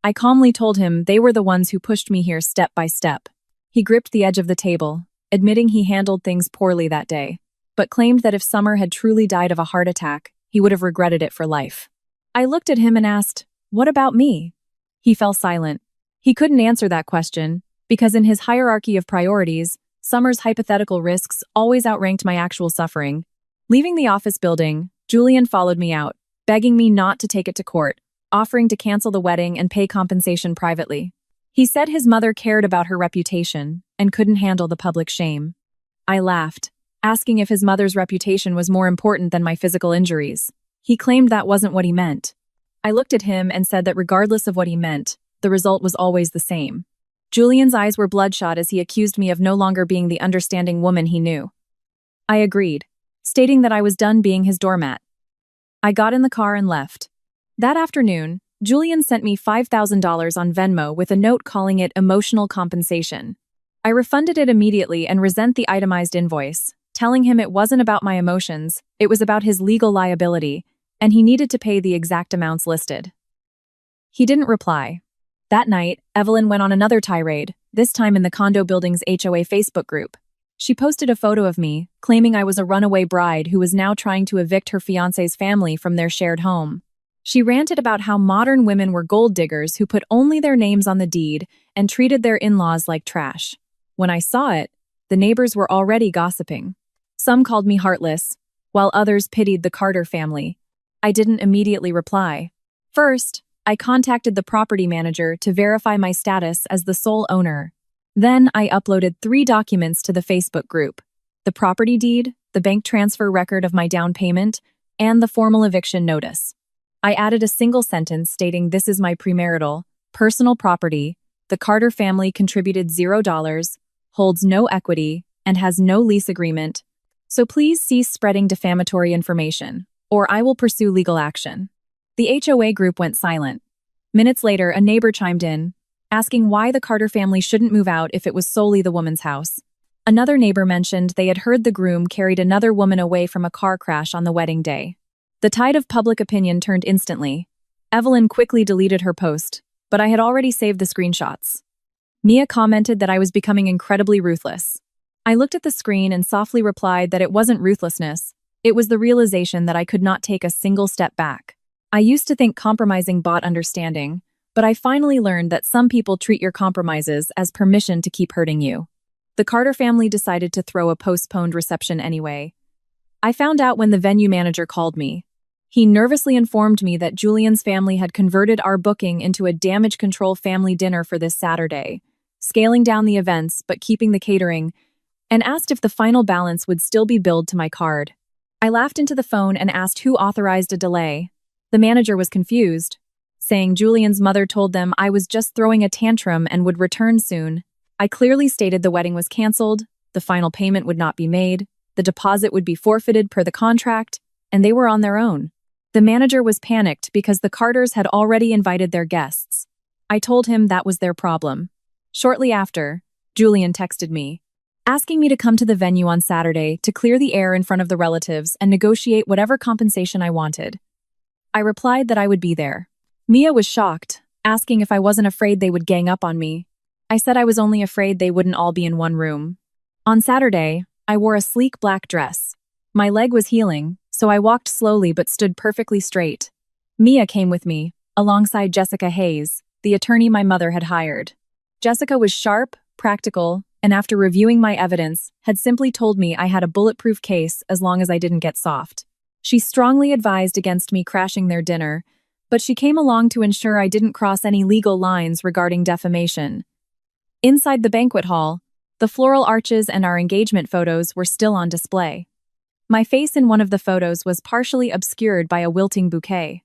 I calmly told him they were the ones who pushed me here step by step. He gripped the edge of the table, admitting he handled things poorly that day, but claimed that if Summer had truly died of a heart attack, he would have regretted it for life. I looked at him and asked, "What about me?" He fell silent. He couldn't answer that question, because in his hierarchy of priorities, Summer's hypothetical risks always outranked my actual suffering. Leaving the office building, Julian followed me out, begging me not to take it to court, offering to cancel the wedding and pay compensation privately. He said his mother cared about her reputation and couldn't handle the public shame. I laughed, asking if his mother's reputation was more important than my physical injuries. He claimed that wasn't what he meant. I looked at him and said that regardless of what he meant, the result was always the same. Julian's eyes were bloodshot as he accused me of no longer being the understanding woman he knew. I agreed, stating that I was done being his doormat. I got in the car and left. That afternoon, Julian sent me $5,000 on Venmo with a note calling it emotional compensation. I refunded it immediately and resent the itemized invoice, telling him it wasn't about my emotions, it was about his legal liability, and he needed to pay the exact amounts listed. He didn't reply. That night, Evelyn went on another tirade, this time in the condo building's HOA Facebook group. She posted a photo of me, claiming I was a runaway bride who was now trying to evict her fiancé's family from their shared home. She ranted about how modern women were gold diggers who put only their names on the deed and treated their in-laws like trash. When I saw it, the neighbors were already gossiping. Some called me heartless, while others pitied the Carter family. I didn't immediately reply. First, I contacted the property manager to verify my status as the sole owner. Then I uploaded 3 documents to the Facebook group: the property deed, the bank transfer record of my down payment, and the formal eviction notice. I added a single sentence stating this is my premarital, personal property, the Carter family contributed $0, holds no equity, and has no lease agreement, so please cease spreading defamatory information, or I will pursue legal action. The HOA group went silent. Minutes later, a neighbor chimed in, asking why the Carter family shouldn't move out if it was solely the woman's house. Another neighbor mentioned they had heard the groom carried another woman away from a car crash on the wedding day. The tide of public opinion turned instantly. Evelyn quickly deleted her post, but I had already saved the screenshots. Mia commented that I was becoming incredibly ruthless. I looked at the screen and softly replied that it wasn't ruthlessness, it was the realization that I could not take a single step back. I used to think compromising bought understanding, but I finally learned that some people treat your compromises as permission to keep hurting you. The Carter family decided to throw a postponed reception anyway. I found out when the venue manager called me. He nervously informed me that Julian's family had converted our booking into a damage control family dinner for this Saturday, scaling down the events but keeping the catering, and asked if the final balance would still be billed to my card. I laughed into the phone and asked who authorized a delay. The manager was confused, saying Julian's mother told them I was just throwing a tantrum and would return soon. I clearly stated the wedding was canceled, the final payment would not be made, the deposit would be forfeited per the contract, and they were on their own. The manager was panicked because the Carters had already invited their guests. I told him that was their problem. Shortly after, Julian texted me, asking me to come to the venue on Saturday to clear the air in front of the relatives and negotiate whatever compensation I wanted. I replied that I would be there. Mia was shocked, asking if I wasn't afraid they would gang up on me. I said I was only afraid they wouldn't all be in one room. On Saturday, I wore a sleek black dress. My leg was healing, so I walked slowly but stood perfectly straight. Mia came with me, alongside Jessica Hayes, the attorney my mother had hired. Jessica was sharp, practical, and after reviewing my evidence, had simply told me I had a bulletproof case as long as I didn't get soft. She strongly advised against me crashing their dinner, but she came along to ensure I didn't cross any legal lines regarding defamation. Inside the banquet hall, the floral arches and our engagement photos were still on display. My face in one of the photos was partially obscured by a wilting bouquet.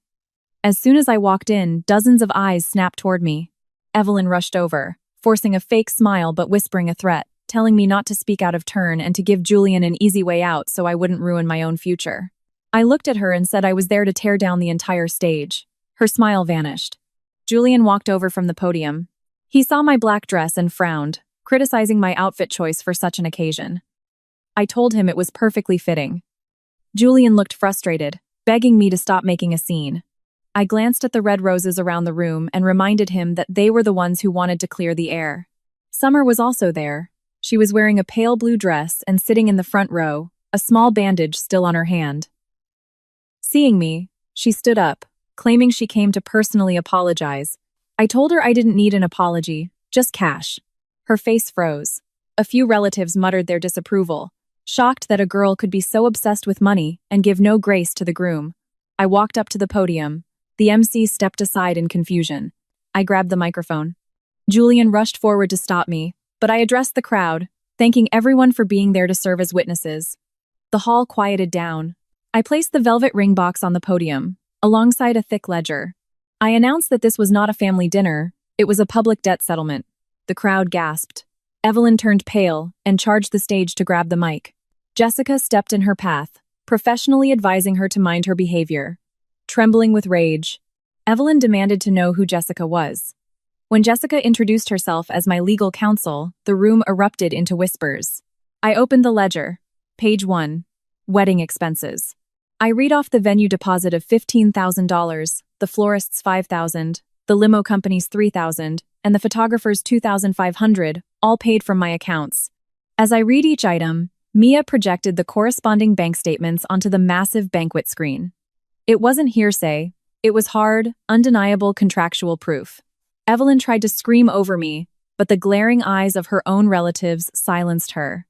As soon as I walked in, dozens of eyes snapped toward me. Evelyn rushed over, forcing a fake smile but whispering a threat, telling me not to speak out of turn and to give Julian an easy way out so I wouldn't ruin my own future. I looked at her and said I was there to tear down the entire stage. Her smile vanished. Julian walked over from the podium. He saw my black dress and frowned, criticizing my outfit choice for such an occasion. I told him it was perfectly fitting. Julian looked frustrated, begging me to stop making a scene. I glanced at the red roses around the room and reminded him that they were the ones who wanted to clear the air. Summer was also there. She was wearing a pale blue dress and sitting in the front row, a small bandage still on her hand. Seeing me, she stood up, claiming she came to personally apologize. I told her I didn't need an apology, just cash. Her face froze. A few relatives muttered their disapproval, shocked that a girl could be so obsessed with money and give no grace to the groom. I walked up to the podium. The MC stepped aside in confusion. I grabbed the microphone. Julian rushed forward to stop me, but I addressed the crowd, thanking everyone for being there to serve as witnesses. The hall quieted down. I placed the velvet ring box on the podium, alongside a thick ledger. I announced that this was not a family dinner, it was a public debt settlement. The crowd gasped. Evelyn turned pale and charged the stage to grab the mic. Jessica stepped in her path, professionally advising her to mind her behavior. Trembling with rage, Evelyn demanded to know who Jessica was. When Jessica introduced herself as my legal counsel, the room erupted into whispers. I opened the ledger. Page 1. Wedding expenses. I read off the venue deposit of $15,000, the florist's $5,000, the limo company's $3,000, and the photographer's $2,500, all paid from my accounts. As I read each item, Mia projected the corresponding bank statements onto the massive banquet screen. It wasn't hearsay, it was hard, undeniable contractual proof. Evelyn tried to scream over me, but the glaring eyes of her own relatives silenced her.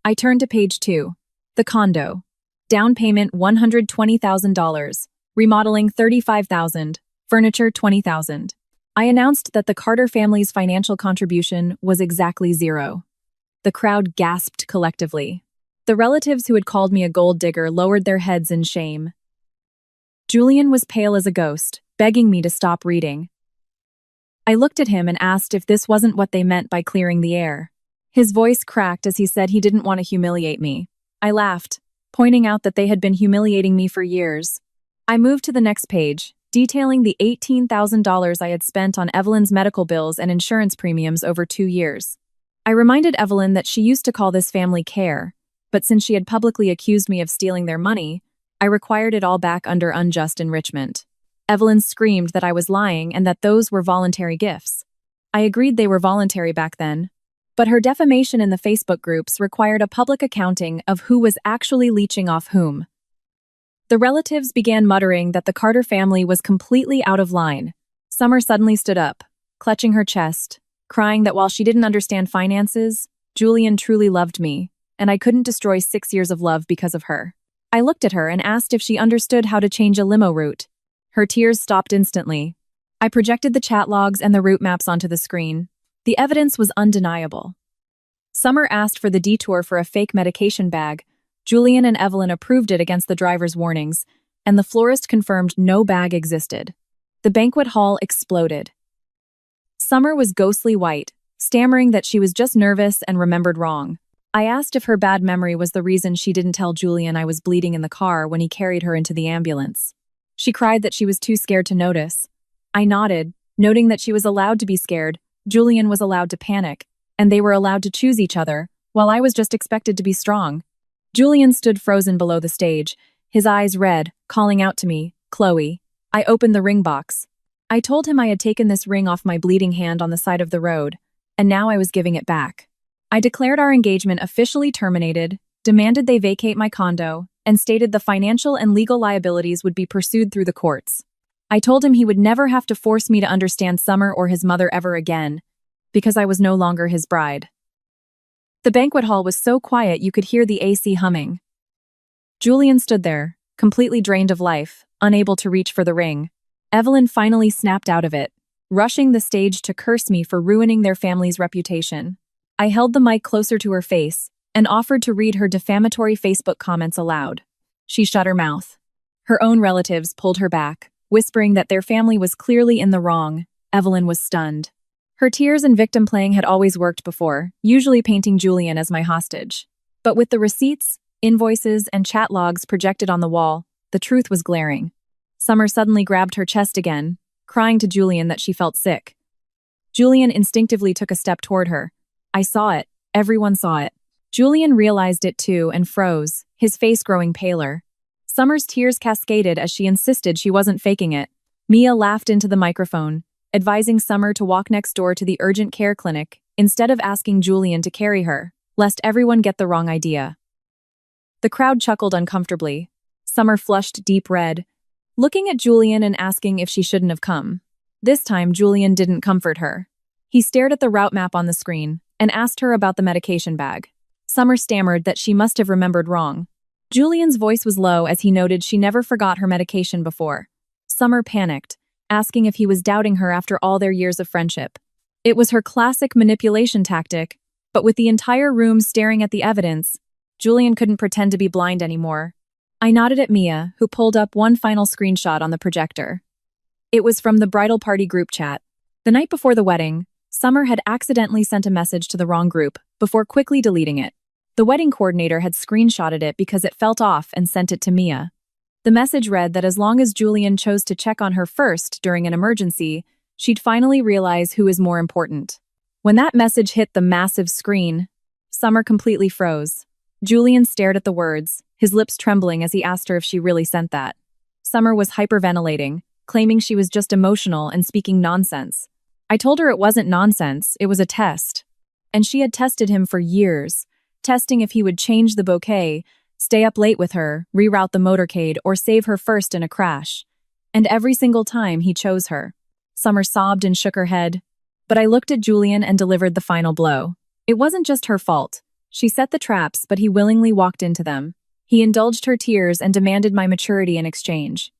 I turned to page 2. The condo. Down payment $120,000, remodeling $35,000, furniture $20,000. I announced that the Carter family's financial contribution was exactly $0. The crowd gasped collectively. The relatives who had called me a gold digger lowered their heads in shame. Julian was pale as a ghost, begging me to stop reading. I looked at him and asked if this wasn't what they meant by clearing the air. His voice cracked as he said he didn't want to humiliate me. I laughed, pointing out that they had been humiliating me for years. I moved to the next page, detailing the $18,000 I had spent on Evelyn's medical bills and insurance premiums over 2 years. I reminded Evelyn that she used to call this family care, but since she had publicly accused me of stealing their money, I required it all back under unjust enrichment. Evelyn screamed that I was lying and that those were voluntary gifts. I agreed they were voluntary back then, but her defamation in the Facebook groups required a public accounting of who was actually leeching off whom. The relatives began muttering that the Carter family was completely out of line. Summer suddenly stood up, clutching her chest, crying that while she didn't understand finances, Julian truly loved me, and I couldn't destroy 6 years of love because of her. I looked at her and asked if she understood how to change a limo route. Her tears stopped instantly. I projected the chat logs and the route maps onto the screen. The evidence was undeniable. Summer asked for the detour for a fake medication bag. Julian and Evelyn approved it against the driver's warnings, and the florist confirmed no bag existed. The banquet hall exploded. Summer was ghostly white, stammering that she was just nervous and remembered wrong. I asked if her bad memory was the reason she didn't tell Julian I was bleeding in the car when he carried her into the ambulance. She cried that she was too scared to notice. I nodded, noting that she was allowed to be scared, Julian was allowed to panic, and they were allowed to choose each other, while I was just expected to be strong. Julian stood frozen below the stage, his eyes red, calling out to me, "Chloe." I opened the ring box. I told him I had taken this ring off my bleeding hand on the side of the road, and now I was giving it back. I declared our engagement officially terminated, demanded they vacate my condo, and stated the financial and legal liabilities would be pursued through the courts. I told him he would never have to force me to understand Summer or his mother ever again, because I was no longer his bride. The banquet hall was so quiet you could hear the AC humming. Julian stood there, completely drained of life, unable to reach for the ring. Evelyn finally snapped out of it, rushing the stage to curse me for ruining their family's reputation. I held the mic closer to her face and offered to read her defamatory Facebook comments aloud. She shut her mouth. Her own relatives pulled her back, whispering that their family was clearly in the wrong. Evelyn was stunned. Her tears and victim playing had always worked before, usually painting Julian as my hostage. But with the receipts, invoices, and chat logs projected on the wall, the truth was glaring. Summer suddenly grabbed her chest again, crying to Julian that she felt sick. Julian instinctively took a step toward her. I saw it. Everyone saw it. Julian realized it too and froze, his face growing paler. Summer's tears cascaded as she insisted she wasn't faking it. Mia laughed into the microphone, advising Summer to walk next door to the urgent care clinic instead of asking Julian to carry her, lest everyone get the wrong idea. The crowd chuckled uncomfortably. Summer flushed deep red, looking at Julian and asking if she shouldn't have come. This time, Julian didn't comfort her. He stared at the route map on the screen and asked her about the medication bag. Summer stammered that she must have remembered wrong. Julian's voice was low as he noted she never forgot her medication before. Summer panicked, asking if he was doubting her after all their years of friendship. It was her classic manipulation tactic, but with the entire room staring at the evidence, Julian couldn't pretend to be blind anymore. I nodded at Mia, who pulled up one final screenshot on the projector. It was from the bridal party group chat. The night before the wedding, Summer had accidentally sent a message to the wrong group before quickly deleting it. The wedding coordinator had screenshotted it because it felt off and sent it to Mia. The message read that as long as Julian chose to check on her first during an emergency, she'd finally realize who is more important. When that message hit the massive screen, Summer completely froze. Julian stared at the words, his lips trembling as he asked her if she really sent that. Summer was hyperventilating, claiming she was just emotional and speaking nonsense. I told her it wasn't nonsense, it was a test. And she had tested him for years, testing if he would change the bouquet, stay up late with her, reroute the motorcade, or save her first in a crash. And every single time he chose her. Summer sobbed and shook her head. But I looked at Julian and delivered the final blow. It wasn't just her fault. She set the traps, but he willingly walked into them. He indulged her tears and demanded my maturity in exchange.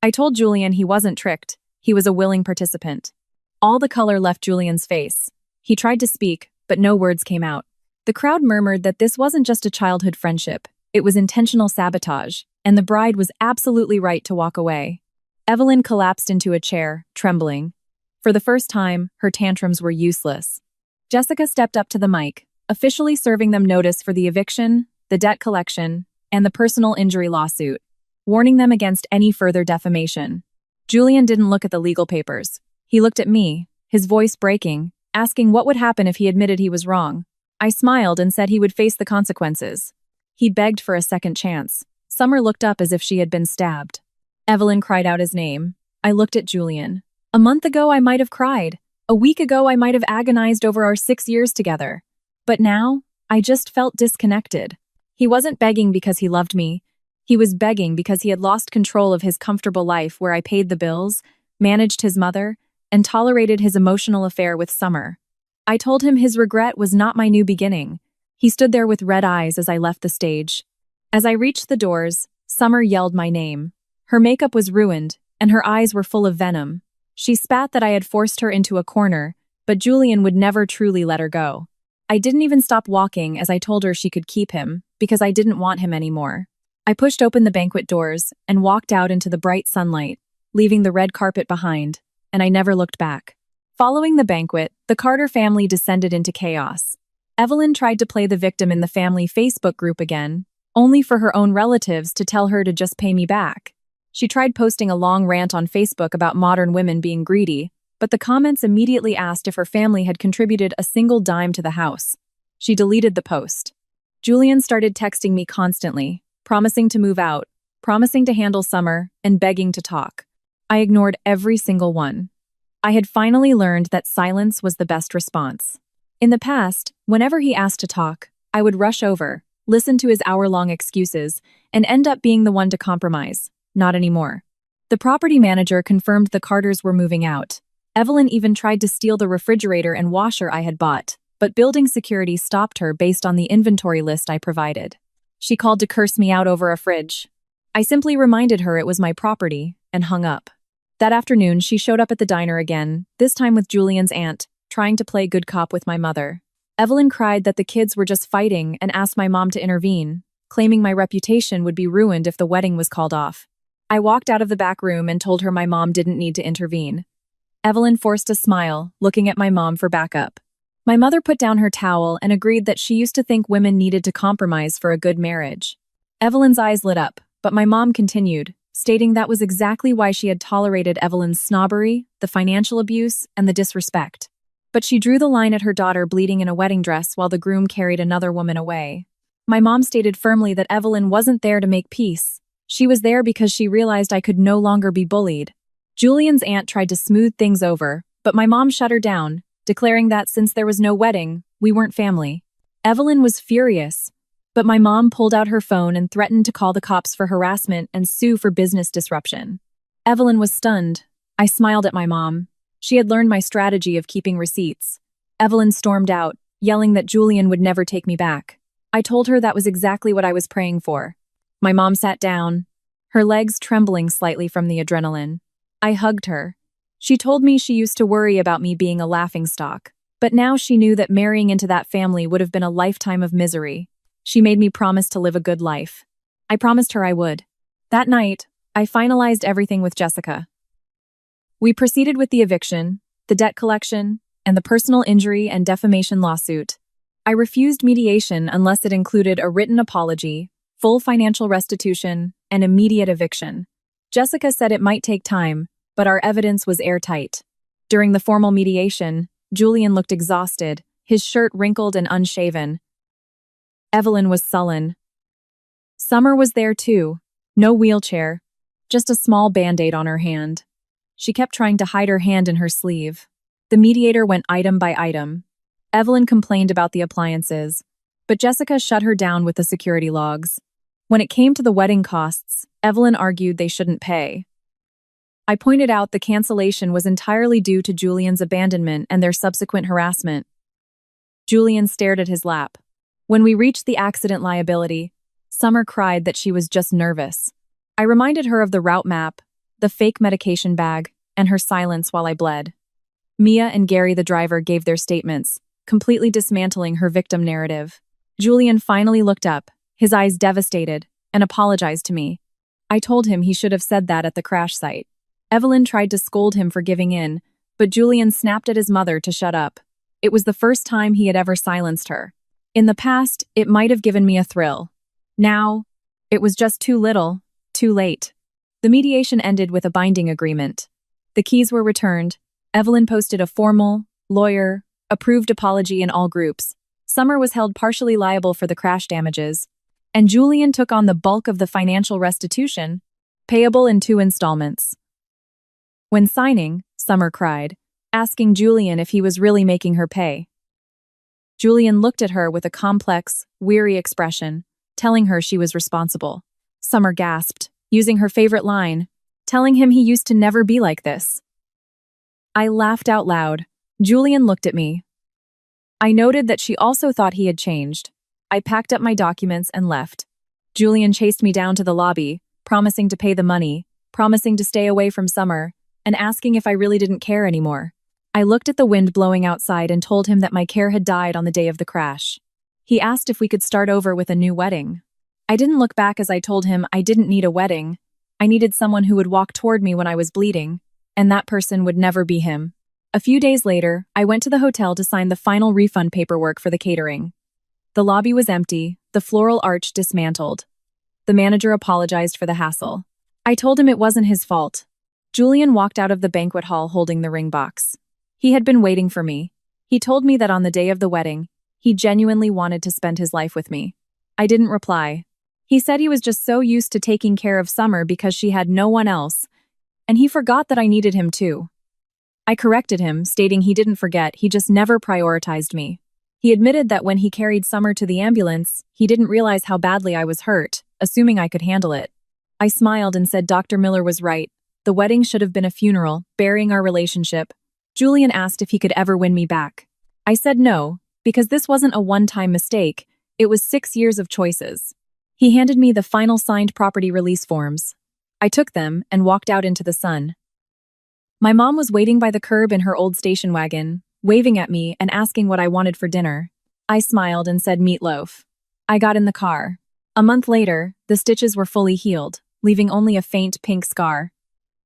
I told Julian he wasn't tricked. He was a willing participant. All the color left Julian's face. He tried to speak, but no words came out. The crowd murmured that this wasn't just a childhood friendship. It was intentional sabotage, and the bride was absolutely right to walk away. Evelyn collapsed into a chair, trembling. For the first time, her tantrums were useless. Jessica stepped up to the mic, officially serving them notice for the eviction, the debt collection, and the personal injury lawsuit, warning them against any further defamation. Julian didn't look at the legal papers. He looked at me, his voice breaking, asking what would happen if he admitted he was wrong. I smiled and said he would face the consequences. He begged for a second chance. Summer looked up as if she had been stabbed. Evelyn cried out his name. I looked at Julian. A month ago I might have cried. A week ago I might have agonized over our 6 years together. But now, I just felt disconnected. He wasn't begging because he loved me. He was begging because he had lost control of his comfortable life where I paid the bills, managed his mother, and tolerated his emotional affair with Summer. I told him his regret was not my new beginning. He stood there with red eyes as I left the stage. As I reached the doors, Summer yelled my name. Her makeup was ruined, and her eyes were full of venom. She spat that I had forced her into a corner, but Julian would never truly let her go. I didn't even stop walking as I told her she could keep him, because I didn't want him anymore. I pushed open the banquet doors and walked out into the bright sunlight, leaving the red carpet behind, and I never looked back. Following the banquet, the Carter family descended into chaos. Evelyn tried to play the victim in the family Facebook group again, only for her own relatives to tell her to just pay me back. She tried posting a long rant on Facebook about modern women being greedy, but the comments immediately asked if her family had contributed a single dime to the house. She deleted the post. Julian started texting me constantly, promising to move out, promising to handle Summer, and begging to talk. I ignored every single one. I had finally learned that silence was the best response. In the past, whenever he asked to talk, I would rush over, listen to his hour-long excuses, and end up being the one to compromise. Not anymore. The property manager confirmed the Carters were moving out. Evelyn even tried to steal the refrigerator and washer I had bought, but building security stopped her based on the inventory list I provided. She called to curse me out over a fridge. I simply reminded her it was my property, and hung up. That afternoon, she showed up at the diner again, this time with Julian's aunt, trying to play good cop with my mother. Evelyn cried that the kids were just fighting and asked my mom to intervene, claiming my reputation would be ruined if the wedding was called off. I walked out of the back room and told her my mom didn't need to intervene. Evelyn forced a smile, looking at my mom for backup. My mother put down her towel and agreed that she used to think women needed to compromise for a good marriage. Evelyn's eyes lit up, but my mom continued, stating that was exactly why she had tolerated Evelyn's snobbery, the financial abuse, and the disrespect. But she drew the line at her daughter bleeding in a wedding dress while the groom carried another woman away. My mom stated firmly that Evelyn wasn't there to make peace. She was there because she realized I could no longer be bullied. Julian's aunt tried to smooth things over, but my mom shut her down, declaring that since there was no wedding, we weren't family. Evelyn was furious. But my mom pulled out her phone and threatened to call the cops for harassment and sue for business disruption. Evelyn was stunned. I smiled at my mom. She had learned my strategy of keeping receipts. Evelyn stormed out, yelling that Julian would never take me back. I told her that was exactly what I was praying for. My mom sat down, her legs trembling slightly from the adrenaline. I hugged her. She told me she used to worry about me being a laughingstock, but now she knew that marrying into that family would have been a lifetime of misery. She made me promise to live a good life. I promised her I would. That night, I finalized everything with Jessica. We proceeded with the eviction, the debt collection, and the personal injury and defamation lawsuit. I refused mediation unless it included a written apology, full financial restitution, and immediate eviction. Jessica said it might take time, but our evidence was airtight. During the formal mediation, Julian looked exhausted, his shirt wrinkled and unshaven. Evelyn was sullen. Summer was there too. No wheelchair, just a small band-aid on her hand. She kept trying to hide her hand in her sleeve. The mediator went item by item. Evelyn complained about the appliances, but Jessica shut her down with the security logs. When it came to the wedding costs, Evelyn argued they shouldn't pay. I pointed out the cancellation was entirely due to Julian's abandonment and their subsequent harassment. Julian stared at his lap. When we reached the accident liability, Summer cried that she was just nervous. I reminded her of the route map, the fake medication bag, and her silence while I bled. Mia and Gary the driver gave their statements, completely dismantling her victim narrative. Julian finally looked up, his eyes devastated, and apologized to me. I told him he should have said that at the crash site. Evelyn tried to scold him for giving in, but Julian snapped at his mother to shut up. It was the first time he had ever silenced her. In the past, it might have given me a thrill. Now, it was just too little, too late. The mediation ended with a binding agreement. The keys were returned. Evelyn posted a formal, lawyer-approved apology in all groups. Summer was held partially liable for the crash damages, and Julian took on the bulk of the financial restitution, payable in 2 installments. When signing, Summer cried, asking Julian if he was really making her pay. Julian looked at her with a complex, weary expression, telling her she was responsible. Summer gasped, using her favorite line, telling him he used to never be like this. I laughed out loud. Julian looked at me. I noted that she also thought he had changed. I packed up my documents and left. Julian chased me down to the lobby, promising to pay the money, promising to stay away from Summer, and asking if I really didn't care anymore. I looked at the wind blowing outside and told him that my care had died on the day of the crash. He asked if we could start over with a new wedding. I didn't look back as I told him I didn't need a wedding. I needed someone who would walk toward me when I was bleeding, and that person would never be him. A few days later, I went to the hotel to sign the final refund paperwork for the catering. The lobby was empty, the floral arch dismantled. The manager apologized for the hassle. I told him it wasn't his fault. Julian walked out of the banquet hall holding the ring box. He had been waiting for me. He told me that on the day of the wedding, he genuinely wanted to spend his life with me. I didn't reply. He said he was just so used to taking care of Summer because she had no one else, and he forgot that I needed him too. I corrected him, stating he didn't forget, he just never prioritized me. He admitted that when he carried Summer to the ambulance, he didn't realize how badly I was hurt, assuming I could handle it. I smiled and said Dr. Miller was right. The wedding should have been a funeral, burying our relationship. Julian asked if he could ever win me back. I said no, because this wasn't a one-time mistake, it was 6 years of choices. He handed me the final signed property release forms. I took them and walked out into the sun. My mom was waiting by the curb in her old station wagon, waving at me and asking what I wanted for dinner. I smiled and said meatloaf. I got in the car. A month later, the stitches were fully healed, leaving only a faint pink scar.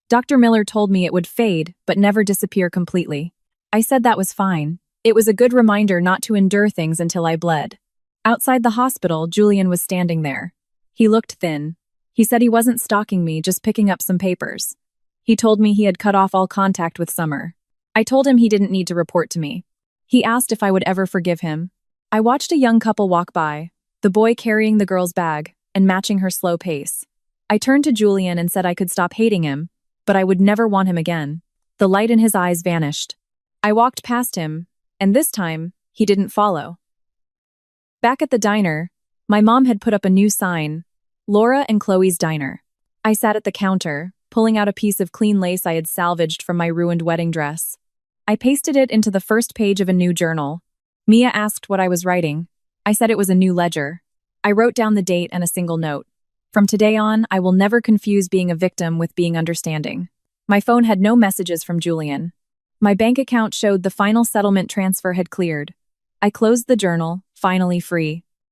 Dr. Miller told me it would fade, but never disappear completely. I said that was fine. It was a good reminder not to endure things until I bled. Outside the hospital, Julian was standing there. He looked thin. He said he wasn't stalking me, just picking up some papers. He told me he had cut off all contact with Summer. I told him he didn't need to report to me. He asked if I would ever forgive him. I watched a young couple walk by, the boy carrying the girl's bag and matching her slow pace. I turned to Julian and said I could stop hating him, but I would never want him again. The light in his eyes vanished. I walked past him, and this time, he didn't follow. Back at the diner, My mom had put up a new sign, Laura and Chloe's Diner. I sat at the counter, pulling out a piece of clean lace I had salvaged from my ruined wedding dress. I pasted it into the first page of a new journal. Mia asked what I was writing. I said it was a new ledger. I wrote down the date and a single note. From today on, I will never confuse being a victim with being understanding. My phone had no messages from Julian. My bank account showed the final settlement transfer had cleared. I closed the journal, finally free.